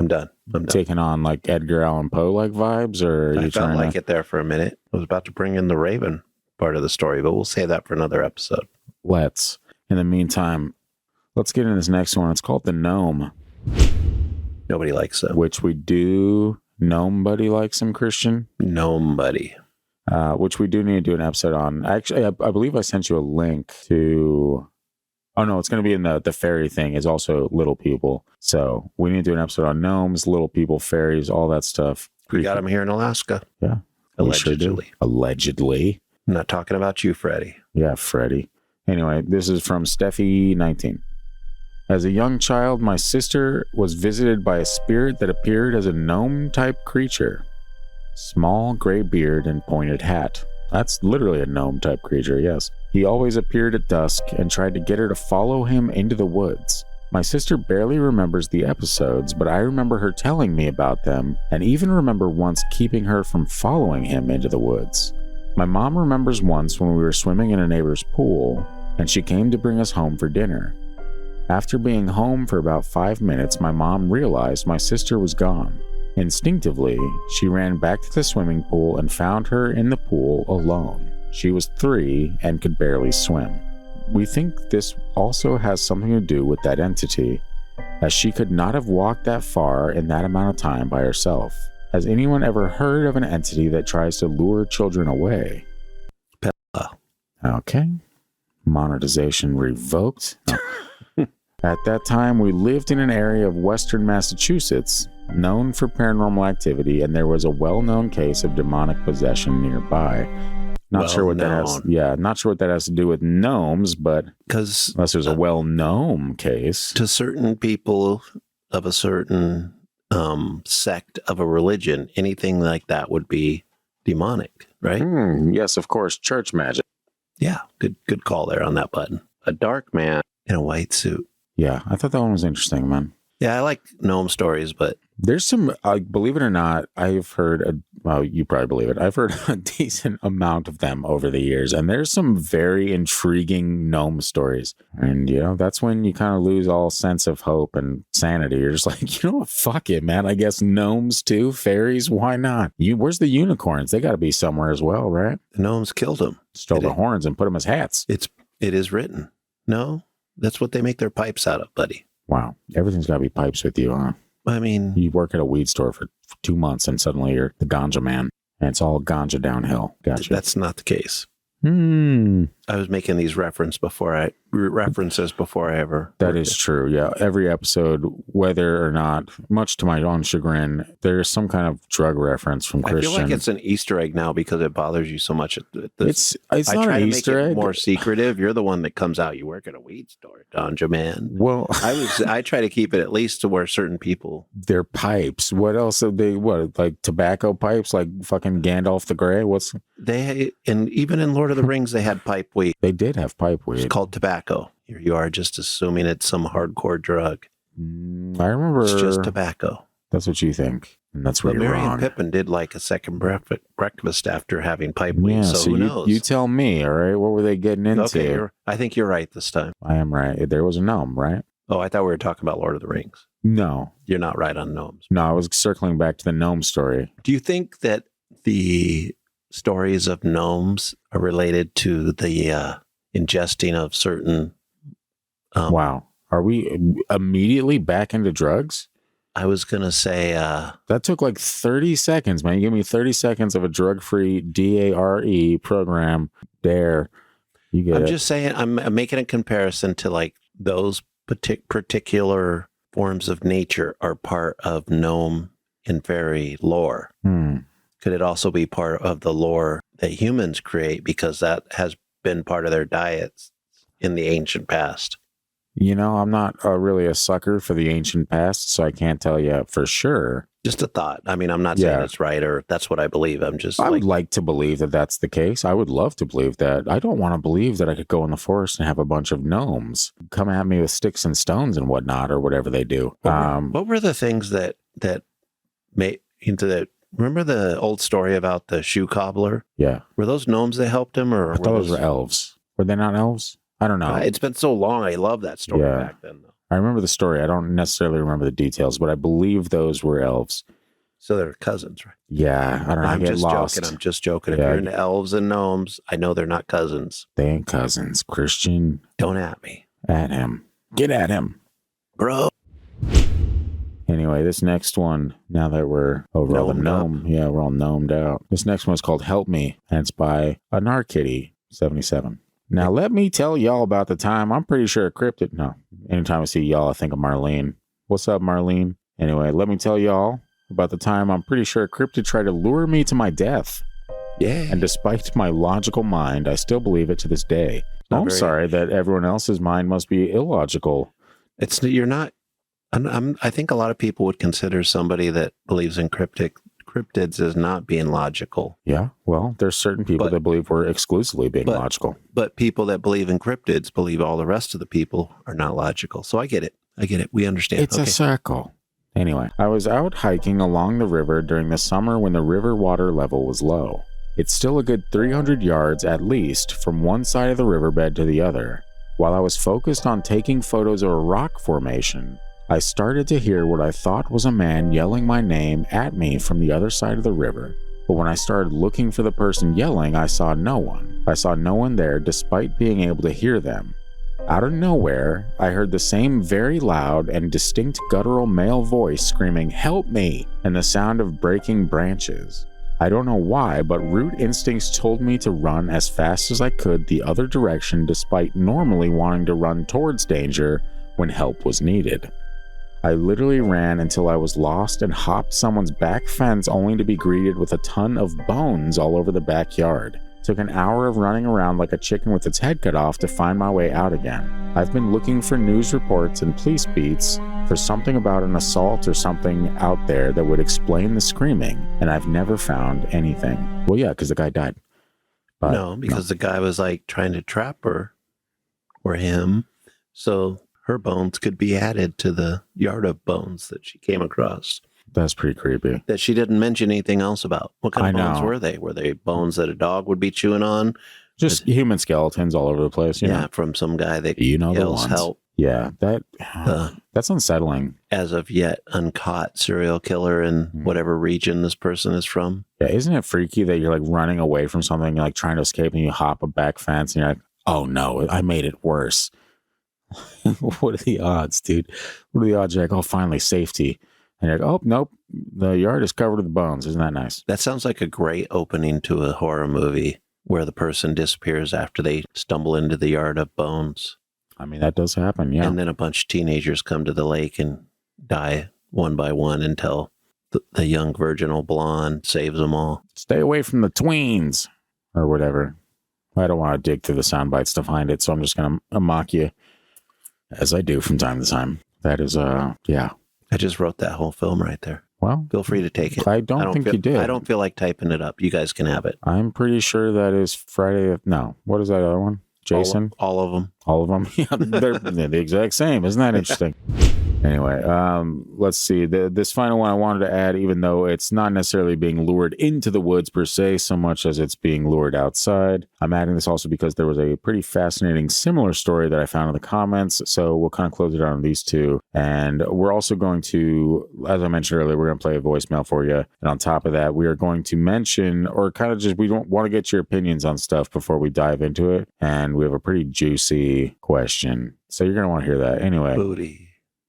I'm done. Taking on like Edgar Allan Poe like vibes, or I felt like it there for a minute. I was about to bring in the Raven part of the story, but we'll save that for another episode. Let's. In the meantime, let's get in this next one. It's called The Gnome. Nobody likes them. Which we do. Gnome Buddy likes him, Christian. Gnome Buddy. Which we do need to do an episode on. Actually, I believe I sent you a link to... Oh, no, it's going to be in the fairy thing. Is also little people. So we need to do an episode on gnomes, little people, fairies, all that stuff. We got them here in Alaska. Yeah. Allegedly. Sure Allegedly. I'm not talking about you, Freddie. Yeah, Freddie. Anyway, this is from Steffi 19. As a young child, my sister was visited by a spirit that appeared as a gnome-type creature. Small gray beard and pointed hat. That's literally a gnome-type creature, yes. He always appeared at dusk and tried to get her to follow him into the woods. My sister barely remembers the episodes, but I remember her telling me about them, and even remember once keeping her from following him into the woods. My mom remembers once when we were swimming in a neighbor's pool, and she came to bring us home for dinner. After being home for about 5 minutes, my mom realized my sister was gone. Instinctively, she ran back to the swimming pool and found her in the pool alone. She was 3 and could barely swim. We think this also has something to do with that entity, as she could not have walked that far in that amount of time by herself. Has anyone ever heard of an entity that tries to lure children away? Okay. Monetization revoked. No. At that time, we lived in an area of western Massachusetts known for paranormal activity, and there was a well-known case of demonic possession nearby. Not sure what that has to do with gnomes, but because unless there's a well-known case. To certain people of a certain sect of a religion, anything like that would be demonic, right? Yes, of course, church magic. Yeah, good call there on that button. A dark man in a white suit. Yeah, I thought that one was interesting, man. Yeah, I like gnome stories, but there's some, believe it or not, I've heard, you probably believe it, I've heard a decent amount of them over the years, and there's some very intriguing gnome stories. And, that's when you kind of lose all sense of hope and sanity. You're just like, you know what, fuck it, man. I guess gnomes too, fairies, why not? Where's the unicorns? They got to be somewhere as well, right? The gnomes killed them. Stole the horns and put them as hats. It is written. No, that's what they make their pipes out of, buddy. Wow. Everything's got to be pipes with you, huh? I mean, you work at a weed store for 2 months and suddenly you're the ganja man, and it's all ganja downhill. Gotcha. That's not the case. I was making these references before I ever. That is true. Yeah. Every episode, whether or not, much to my own chagrin, there's some kind of drug reference from Christian. I feel like it's an Easter egg now because it bothers you so much. It's not an Easter egg. More secretive. You're the one that comes out. You work at a weed store, ganja man. Well, I try to keep it at least to where certain people. Their pipes. What else have they? What, like tobacco pipes? Like fucking Gandalf the Grey? And even in Lord of the Rings, they had pipe weed. They did have pipe weed. It's called tobacco. Here you are just assuming it's some hardcore drug. I remember. It's just tobacco. That's what you think. And that's where you're wrong. Merry and Pippin did like a second breakfast after having pipe weed. Yeah, so who knows? You tell me, all right? What were they getting into? Okay, I think you're right this time. I am right. There was a gnome, right? Oh, I thought we were talking about Lord of the Rings. No. You're not right on gnomes. No, I was circling back to the gnome story. Do you think that the stories of gnomes are related to the ingesting of certain... wow. Are we immediately back into drugs? I was going to say... that took like 30 seconds, man. You give me 30 seconds of a drug-free DARE program. DARE. You get I'm it. Just saying, I'm making a comparison to like those particular forms of nature are part of gnome and fairy lore. Could it also be part of the lore that humans create because that has been part of their diets in the ancient past? I'm not really a sucker for the ancient past, so I can't tell you for sure. Just a thought. I mean, I'm not saying it's right or that's what I believe. I would like to believe that that's the case. I would love to believe that. I don't want to believe that I could go in the forest and have a bunch of gnomes come at me with sticks and stones and whatnot, or whatever they do. What were the things that made into that? Remember the old story about the shoe cobbler? Yeah. Were those gnomes that helped him, or I thought those were elves? Were they not elves? I don't know. It's been so long. I love that story back then, though. I remember the story. I don't necessarily remember the details, but I believe those were elves. So they're cousins, right? Yeah, I don't know. I get lost. I'm just joking. If Yeah, you're into elves and gnomes, I know they're not cousins. They ain't cousins. Christian, Don't at me. at him. Get at him. Bro. Anyway, this next one, now that we're over all the gnome, yeah, we're all gnomed out. This next one is called Help Me, and it's by Anarkitty77. Now, let me tell y'all about the time I'm pretty sure a cryptid. No, anytime I see y'all, I think of Marlene. What's up, Marlene? Anyway, let me tell y'all about the time I'm pretty sure a cryptid tried to lure me to my death. Yeah. And despite my logical mind, I still believe it to this day. I'm sorry that everyone else's mind must be illogical. You're not. I think a lot of people would consider somebody that believes in cryptids as not being logical. Yeah, well, there's certain people that believe we're exclusively being logical. But people that believe in cryptids believe all the rest of the people are not logical. So I get it. We understand. It's a circle. Anyway, I was out hiking along the river during the summer when the river water level was low. It's still a good 300 yards at least from one side of the riverbed to the other. While I was focused on taking photos of a rock formation, I started to hear what I thought was a man yelling my name at me from the other side of the river. But when I started looking for the person yelling, I saw no one. I saw no one there despite being able to hear them. Out of nowhere, I heard the same very loud and distinct guttural male voice screaming, "Help me!" and the sound of breaking branches. I don't know why, but root instincts told me to run as fast as I could the other direction despite normally wanting to run towards danger when help was needed. I literally ran until I was lost and hopped someone's back fence only to be greeted with a ton of bones all over the backyard. Took an hour of running around like a chicken with its head cut off to find my way out again. I've been looking for news reports and police beats for something about an assault or something out there that would explain the screaming, and I've never found anything. Well, yeah, because the guy died. But, no, because the guy was like trying to trap her or him. So her bones could be added to the yard of bones that she came across. That's pretty creepy. That she didn't mention anything else about. What kind of bones were they? Were they bones that a dog would be chewing on? Just human skeletons all over the place. You know? From some guy that yells the ones. Help. Yeah, that's unsettling. As of yet, uncaught serial killer in whatever region this person is from. Yeah, isn't it freaky that you're like running away from something, you're like trying to escape, and you hop a back fence, and you're like, oh no, I made it worse. What are the odds, dude? What are the odds? You're like, oh, finally, safety. And you're like, oh, nope, the yard is covered with bones. Isn't that nice? That sounds like a great opening to a horror movie where the person disappears after they stumble into the yard of bones. I mean, that does happen, yeah. And then a bunch of teenagers come to the lake and die one by one until the young virginal blonde saves them all. Stay away from the tweens or whatever. I don't want to dig through the sound bites to find it, so I'm just going to mock you as I do from time to time. That is, yeah. I just wrote that whole film right there. Well, feel free to take it. I don't think you did. I don't feel like typing it up. You guys can have it. I'm pretty sure that is Friday. No, what is that other one? Jason? All of them. All of them? Yeah, they're the exact same. Isn't that interesting? Anyway, let's see. This final one I wanted to add, even though it's not necessarily being lured into the woods per se, so much as it's being lured outside. I'm adding this also because there was a pretty fascinating similar story that I found in the comments. So we'll kind of close it out on these two. And we're also going to, as I mentioned earlier, we're going to play a voicemail for you. And on top of that, we are going to mention, or kind of just, we don't want to get your opinions on stuff before we dive into it. And we have a pretty juicy question. So you're going to want to hear that. Anyway. Booty.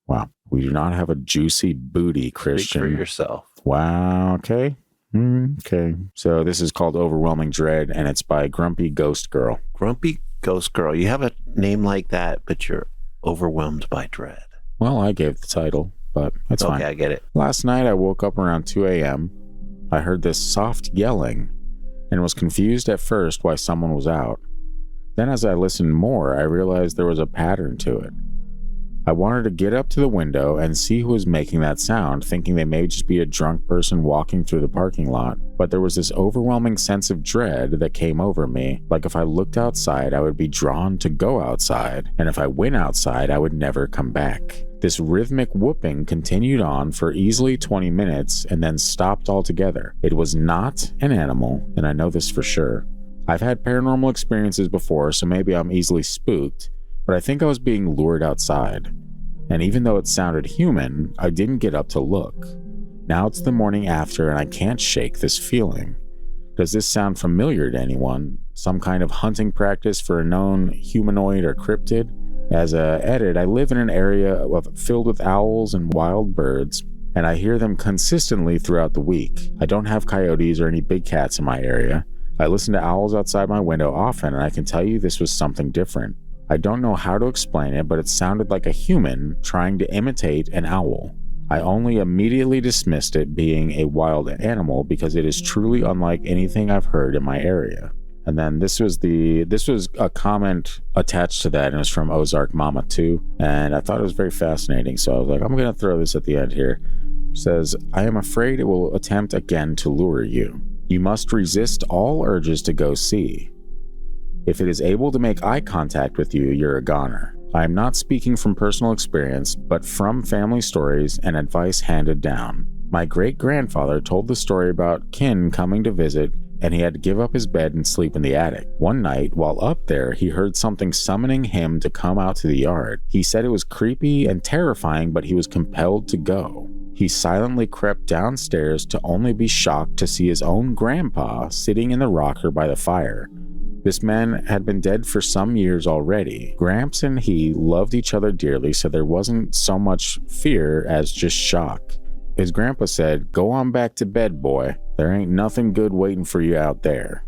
Wow. We do not have a juicy booty, Christian. Speak for yourself. Wow. Okay. Okay. So this is called Overwhelming Dread, and it's by Grumpy Ghost Girl. Grumpy Ghost Girl. You have a name like that, but you're overwhelmed by dread. Well, I gave the title, but that's fine. Okay, I get it. Last night, I woke up around 2 a.m. I heard this soft yelling and was confused at first why someone was out. Then as I listened more, I realized there was a pattern to it. I wanted to get up to the window and see who was making that sound, thinking they may just be a drunk person walking through the parking lot. But there was this overwhelming sense of dread that came over me, like if I looked outside, I would be drawn to go outside, and if I went outside, I would never come back. This rhythmic whooping continued on for easily 20 minutes and then stopped altogether. It was not an animal, and I know this for sure. I've had paranormal experiences before, so maybe I'm easily spooked, but I think I was being lured outside. And even though it sounded human, I didn't get up to look. Now it's the morning after and I can't shake this feeling. Does this sound familiar to anyone? Some kind of hunting practice for a known humanoid or cryptid? As a edit, I live in an area filled with owls and wild birds, and I hear them consistently throughout the week. I don't have coyotes or any big cats in my area. I listen to owls outside my window often, and I can tell you this was something different. I don't know how to explain it, but it sounded like a human trying to imitate an owl. I only immediately dismissed it being a wild animal because it is truly unlike anything I've heard in my area. And then this was a comment attached to that, and it was from Ozark Mama 2, and I thought it was very fascinating, so I was like, I'm going to throw this at the end here. It says, I am afraid it will attempt again to lure you. You must resist all urges to go see. If it is able to make eye contact with you, you're a goner. I am not speaking from personal experience, but from family stories and advice handed down. My great-grandfather told the story about kin coming to visit, and he had to give up his bed and sleep in the attic. One night, while up there, he heard something summoning him to come out to the yard. He said it was creepy and terrifying, but he was compelled to go. He silently crept downstairs to only be shocked to see his own grandpa sitting in the rocker by the fire. This man had been dead for some years already. Gramps and he loved each other dearly, so there wasn't so much fear as just shock. His grandpa said, "Go on back to bed, boy. There ain't nothing good waiting for you out there."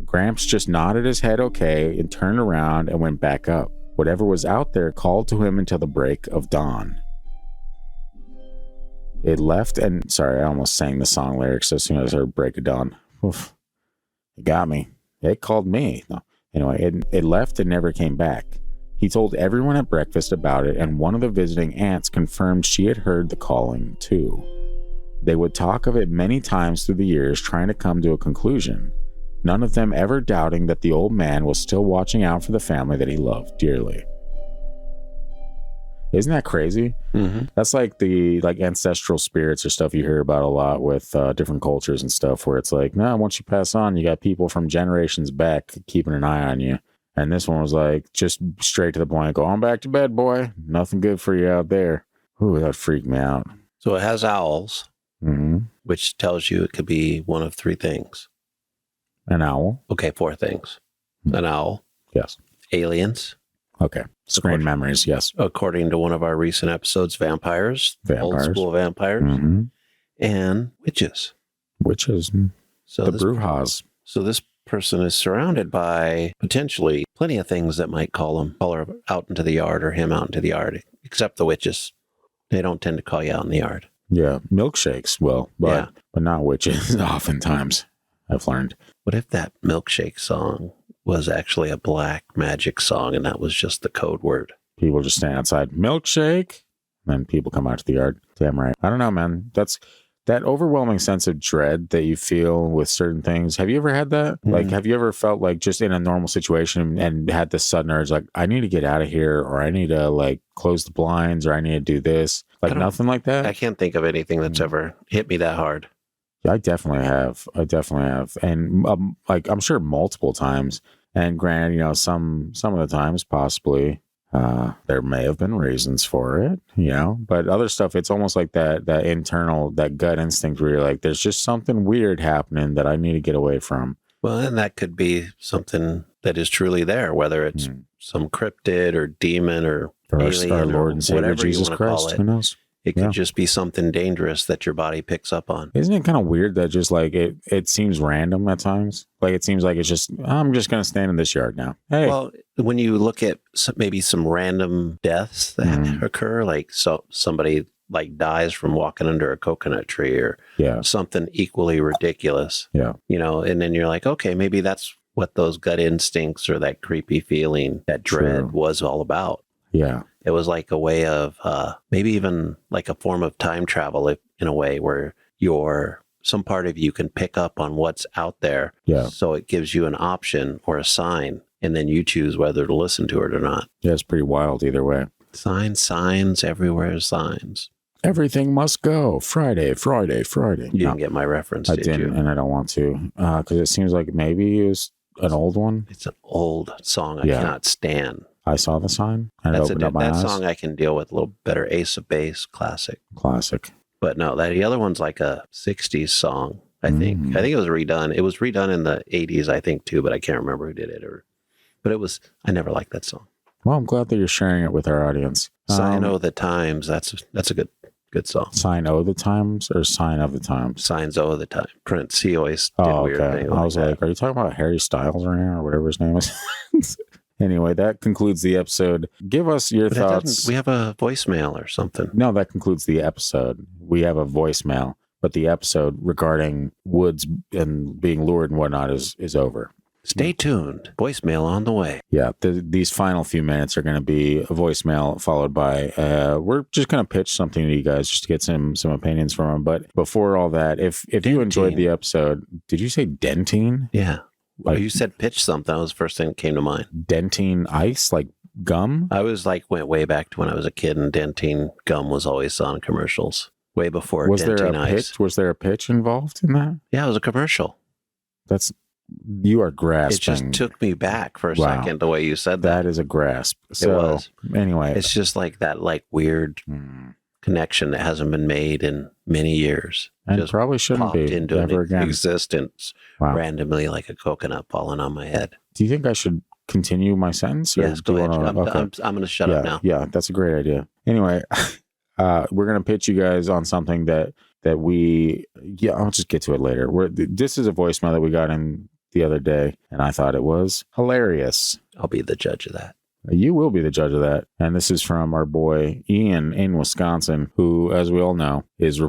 Gramps just nodded his head okay and turned around and went back up. Whatever was out there called to him until the break of dawn. It left and... Sorry, I almost sang the song lyrics as soon as I heard break of dawn. Oof. It got me. It called me. No. Anyway, it left and never came back. He told everyone at breakfast about it, and one of the visiting aunts confirmed she had heard the calling too. They would talk of it many times through the years, trying to come to a conclusion. None of them ever doubting that the old man was still watching out for the family that he loved dearly. Isn't that crazy? Mm-hmm. That's like the ancestral spirits or stuff you hear about a lot with different cultures and stuff, where it's like, no, once you pass on, you got people from generations back keeping an eye on you. And this one was like, just straight to the point, go on back to bed, boy. Nothing good for you out there. Ooh, that freaked me out. So it has owls, which tells you it could be one of three things. An owl? Okay, four things. An owl. Yes. Aliens. Okay. Screen memories, yes. According to one of our recent episodes, vampires. Old school vampires. Mm-hmm. And witches. Witches. So the Brujas. So this person is surrounded by potentially plenty of things that might call her out into the yard or him out into the yard, except the witches. They don't tend to call you out in the yard. Yeah. Milkshakes, but not witches oftentimes, I've learned. What if that milkshake song was actually a black magic song, and that was just the code word? People just stand outside, milkshake, and then people come out to the yard. Damn right. I don't know, man. That's that overwhelming sense of dread that you feel with certain things. Have you ever had that? Mm-hmm. Like, have you ever felt like just in a normal situation and had this sudden urge, like, I need to get out of here, or I need to like close the blinds, or I need to do this? Like nothing like that? I can't think of anything that's ever hit me that hard. Yeah, I definitely have. And I'm sure multiple times. And granted, some of the times possibly there may have been reasons for it, but other stuff, it's almost like that internal, that gut instinct where you're like, there's just something weird happening that I need to get away from. Well, and that could be something that is truly there, whether it's some cryptid or demon or alien, our Lord and Savior Jesus Christ. Who knows? It could just be something dangerous that your body picks up on. Isn't it kind of weird that just like it seems random at times? Like it seems like it's just, I'm just going to stand in this yard now. Hey. Well, when you look at maybe some random deaths that occur, like somebody like dies from walking under a coconut tree or something equally ridiculous, and then you're like, okay, maybe that's what those gut instincts or that creepy feeling, that dread was all about. Yeah. It was like a way of maybe even like a form of time travel in a way where some part of you can pick up on what's out there. Yeah. So it gives you an option or a sign, and then you choose whether to listen to it or not. Yeah, it's pretty wild either way. Signs, everywhere signs. Everything must go. Friday. You didn't get my reference, did you? I didn't, and I don't want to, because it seems like maybe it was an old one. It's an old song I cannot stand. I saw the sign and it opened up my that eyes. song I can deal with a little better. Ace of Base, classic. But no, the other one's like a 60s song, I think. I think it was redone. It was redone in the 80s, I think, too, but I can't remember who did it. But it was, I never liked that song. Well, I'm glad that you're sharing it with our audience. Sign O' the Times, that's a good song. Sign O' the Times or Sign of the Times? Signs O' the Time. Prince, he always did weird things. I was like, are you talking about Harry Styles right now or whatever his name is? Anyway, that concludes the episode. Give us your thoughts. We have a voicemail or something. No, that concludes the episode. We have a voicemail, but the episode regarding woods and being lured and whatnot is over. Stay tuned. Voicemail on the way. Yeah, these final few minutes are going to be a voicemail followed by, we're just going to pitch something to you guys just to get some opinions from them. But before all that, if you enjoyed the episode, did you say dentine? Yeah. Like, you said pitch something. That was the first thing that came to mind. Dentine ice, like gum? I was like, went way back to when I was a kid and dentine gum was always on commercials. Way before dentine ice. Was there a pitch involved in that? Yeah, it was a commercial. You are grasping. It just took me back for a second, the way you said that. That is a grasp. So, it was. Anyway. It's just like that weird connection that hasn't been made in many years. And just probably shouldn't be into ever again. Existence randomly like a coconut falling on my head. Do you think I should continue my sentence? Yes, go ahead. I'm going to shut up now. Yeah, that's a great idea. Anyway, we're going to pitch you guys on something that I'll just get to it later. This is a voicemail that we got in the other day, and I thought it was hilarious. I'll be the judge of that. You will be the judge of that. And this is from our boy Ian in Wisconsin, who, as we all know, is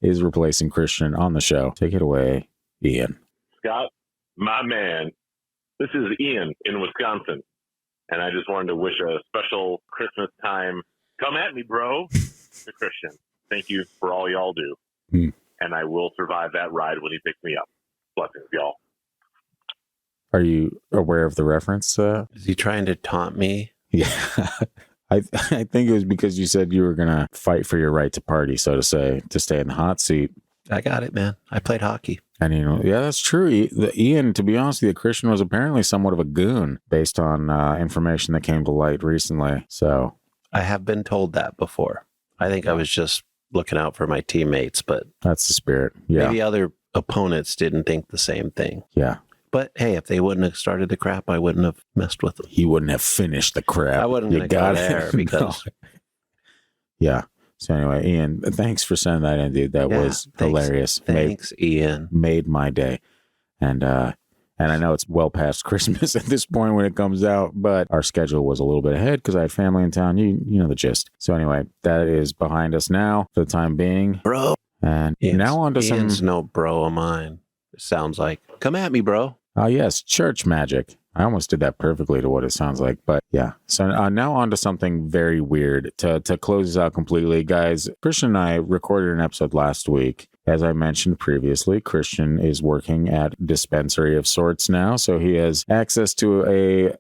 replacing Christian on the show. Take it away, Ian. Scott, my man, this is Ian in Wisconsin, and I just wanted to wish a special Christmas time, come at me, bro, to Christian. Thank you for all y'all do. And I will survive that ride when he picks me up. Blessings, y'all. Are you aware of the reference? Is he trying to taunt me? Yeah. I think it was because you said you were going to fight for your right to party, so to say, to stay in the hot seat. I got it, man. I played hockey. And, yeah, that's true. Ian, to be honest with you, Christian was apparently somewhat of a goon based on information that came to light recently. So I have been told that before. I think I was just looking out for my teammates, but that's the spirit. Yeah. Maybe other opponents didn't think the same thing. Yeah. But hey, if they wouldn't have started the crap, I wouldn't have messed with them. He wouldn't have finished the crap. I wouldn't go there because... No. Yeah. So anyway, Ian, thanks for sending that in, dude. That was hilarious. Thanks, Ian. Made my day. And I know it's well past Christmas at this point when it comes out, but our schedule was a little bit ahead because I had family in town. You know the gist. So anyway, that is behind us now for the time being. Bro. And now on to Ian's no bro of mine. It sounds like, come at me, bro. Yes, church magic. I almost did that perfectly to what it sounds like, but yeah. So now on to something very weird to close this out completely. Guys, Christian and I recorded an episode last week. As I mentioned previously, Christian is working at a dispensary of sorts now, so he has access to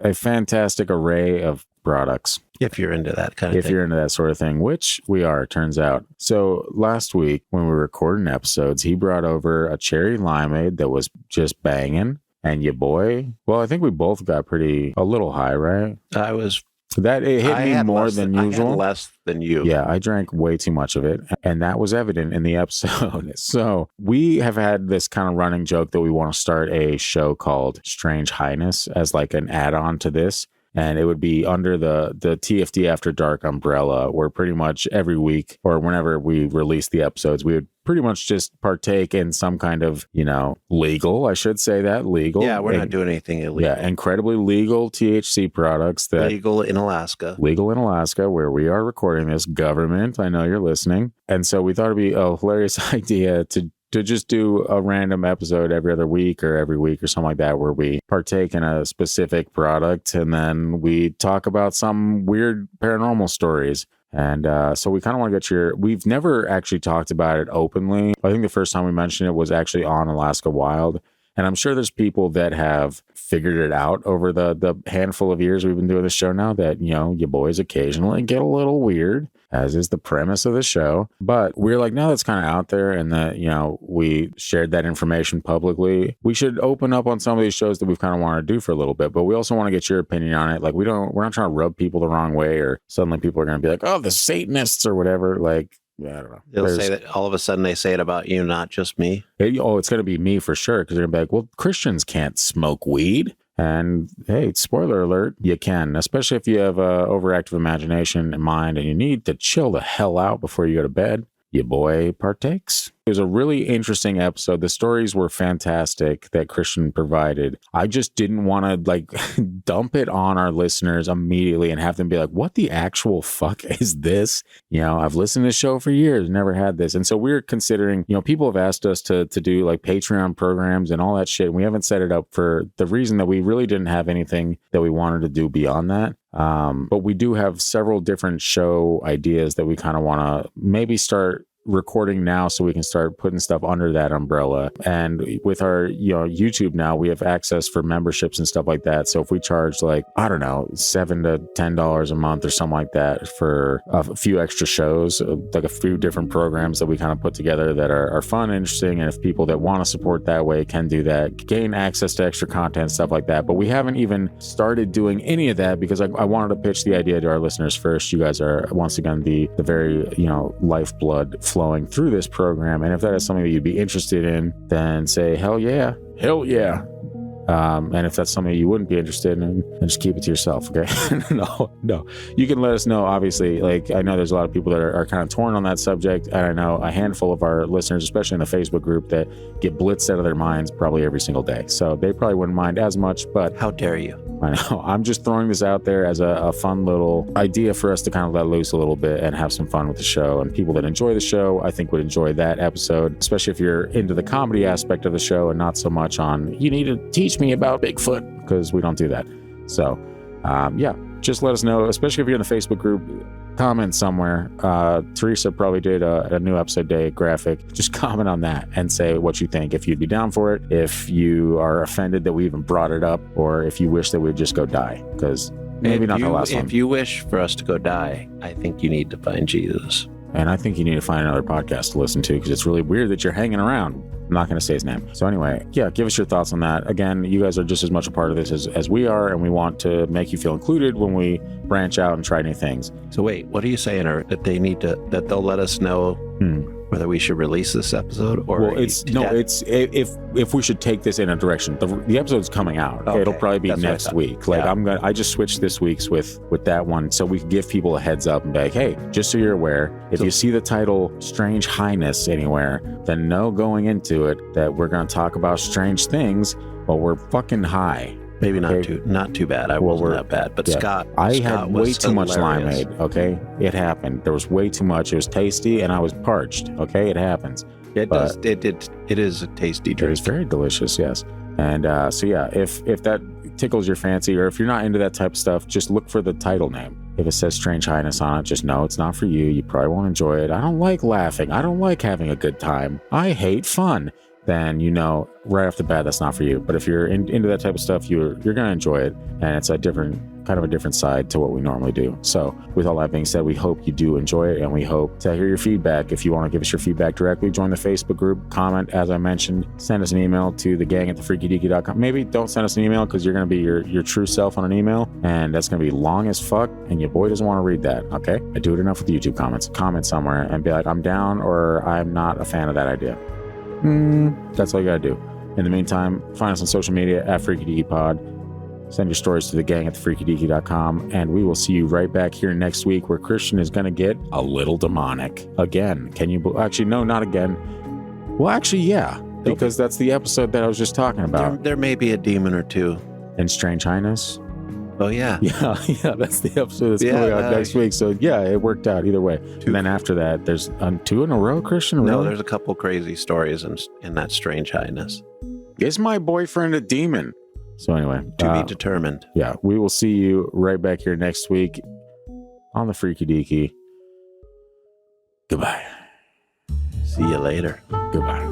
a fantastic array of products. If you're into that kind of thing. If you're into that sort of thing, which we are, turns out. So last week when we were recording episodes, he brought over a cherry limeade that was just banging. And your boy, well, I think we both got a little high, right? It hit me more than usual. I had less than you. Yeah, I drank way too much of it. And that was evident in the episode. So we have had this kind of running joke that we want to start a show called Strange Highness as like an add-on to this. And it would be under the TFD After Dark umbrella, where pretty much every week or whenever we release the episodes, we would pretty much just partake in some kind of, legal, I should say that, legal. Yeah, we're not doing anything illegal. Yeah, incredibly legal THC products. Legal in Alaska, where we are recording this. Government, I know you're listening. And so we thought it'd be a hilarious idea to just do a random episode every other week or every week or something like that, where we partake in a specific product and then we talk about some weird paranormal stories. And so we kind of want to get we've never actually talked about it openly. I think the first time we mentioned it was actually on Alaska Wild. And I'm sure there's people that have figured it out over the handful of years we've been doing the show now that, you boys occasionally get a little weird, as is the premise of the show. But we're like, no, that's kind of out there, and that, we shared that information publicly. We should open up on some of these shows that we've kind of wanted to do for a little bit, but we also want to get your opinion on it. Like, we're not trying to rub people the wrong way, or suddenly people are going to be like, oh, the Satanists or whatever. Like, yeah, I don't know. They'll say that all of a sudden they say it about you, not just me. It's going to be me for sure, because they're going to be like, well, Christians can't smoke weed. And hey, spoiler alert, you can, especially if you have an overactive imagination and mind and you need to chill the hell out before you go to bed. Your boy partakes. It was a really interesting episode. The stories were fantastic that Christian provided. I just didn't want to dump it on our listeners immediately and have them be like, what the actual fuck is this? I've listened to the show for years, never had this. And so we're considering, people have asked us to do like Patreon programs and all that shit. And we haven't set it up for the reason that we really didn't have anything that we wanted to do beyond that. But we do have several different show ideas that we kind of want to maybe start recording now, so we can start putting stuff under that umbrella. And with our YouTube now, we have access for memberships and stuff like that. So if we charge like, I don't know, $7 to $10 a month or something like that for a few extra shows, like a few different programs that we kind of put together that are fun and interesting, and if people that want to support that way can do that, gain access to extra content, stuff like that. But we haven't even started doing any of that because I wanted to pitch the idea to our listeners first. You guys are once again the very lifeblood flowing through this program, and if that is something that you'd be interested in, then say hell yeah. And if that's something you wouldn't be interested in, then just keep it to yourself, okay? No. You can let us know, obviously. Like, I know there's a lot of people that are kind of torn on that subject, and I know a handful of our listeners, especially in the Facebook group, that get blitzed out of their minds probably every single day. So they probably wouldn't mind as much, but... How dare you? I know. I'm just throwing this out there as a fun little idea for us to kind of let loose a little bit and have some fun with the show. And people that enjoy the show, I think, would enjoy that episode, especially if you're into the comedy aspect of the show and not so much on, you need to teach me about Bigfoot, because we don't do that. So, just let us know, especially if you're in the Facebook group. Comment somewhere. Teresa probably did a new episode day graphic. Just comment on that and say what you think. If you'd be down for it, if you are offended that we even brought it up, or if you wish that we'd just go die, because maybe not the last one. If you wish for us to go die, I think you need to find Jesus. And I think you need to find another podcast to listen to, because it's really weird that you're hanging around. I'm not going to say his name. So anyway, give us your thoughts on that. Again, you guys are just as much a part of this as we are, and we want to make you feel included when we branch out and try new things. So wait, what are you saying? That they'll let us know whether we should release this episode, or it's if we should take this in a direction. The episode's coming out. Okay? It'll probably be next week. Like I just switched this week's with that one, so we can give people a heads up and be like, hey, just so you're aware, if you see the title Strange Highness anywhere, then know going into it that we're going to talk about strange things while we're fucking high. Maybe not too bad. I wasn't that bad, but Scott had way too much hilarious. limeade. Okay, it happened. There was way too much. It was tasty, and I was parched. Okay, it happens. It is a tasty drink. It is very delicious. Yes, and if that tickles your fancy, or if you're not into that type of stuff, just look for the title name. If it says Strange Highness on it, just know it's not for you. You probably won't enjoy it. I don't like laughing. I don't like having a good time. I hate fun. Then right off the bat that's not for you. But if you're into that type of stuff, you're gonna enjoy it, and it's a different side to what we normally do. So with all that being said, we hope you do enjoy it, and we hope to hear your feedback. If you want to give us your feedback directly, join the Facebook group, comment, as I mentioned, send us an email to thegang@thefreakydeaky.com. Maybe don't send us an email, because you're gonna be your true self on an email, and that's gonna be long as fuck, and your boy doesn't want to read that. Okay, I do it enough with the YouTube comments. Comment somewhere and be like, I'm down, or I'm not a fan of that idea. That's all you gotta do. In the meantime, find us on social media @FreakyDeakyPod. Send your stories to thegang@thefreakydeaky.com, and we will see you right back here next week, where Christian is gonna get a little demonic again. Can you? Actually, no, not again. Well, actually, yeah, because that's the episode that I was just talking about. There may be a demon or two. And Strange Highness. Oh yeah. Yeah, that's the episode that's coming out next week. So it worked out either way. And then after that, there's 2 in a row, Christian? Really? No, there's a couple crazy stories in that Strange Highness. Is my boyfriend a demon? So anyway. To be determined. Yeah, we will see you right back here next week on the Freaky Deaky. Goodbye. See you later. Goodbye.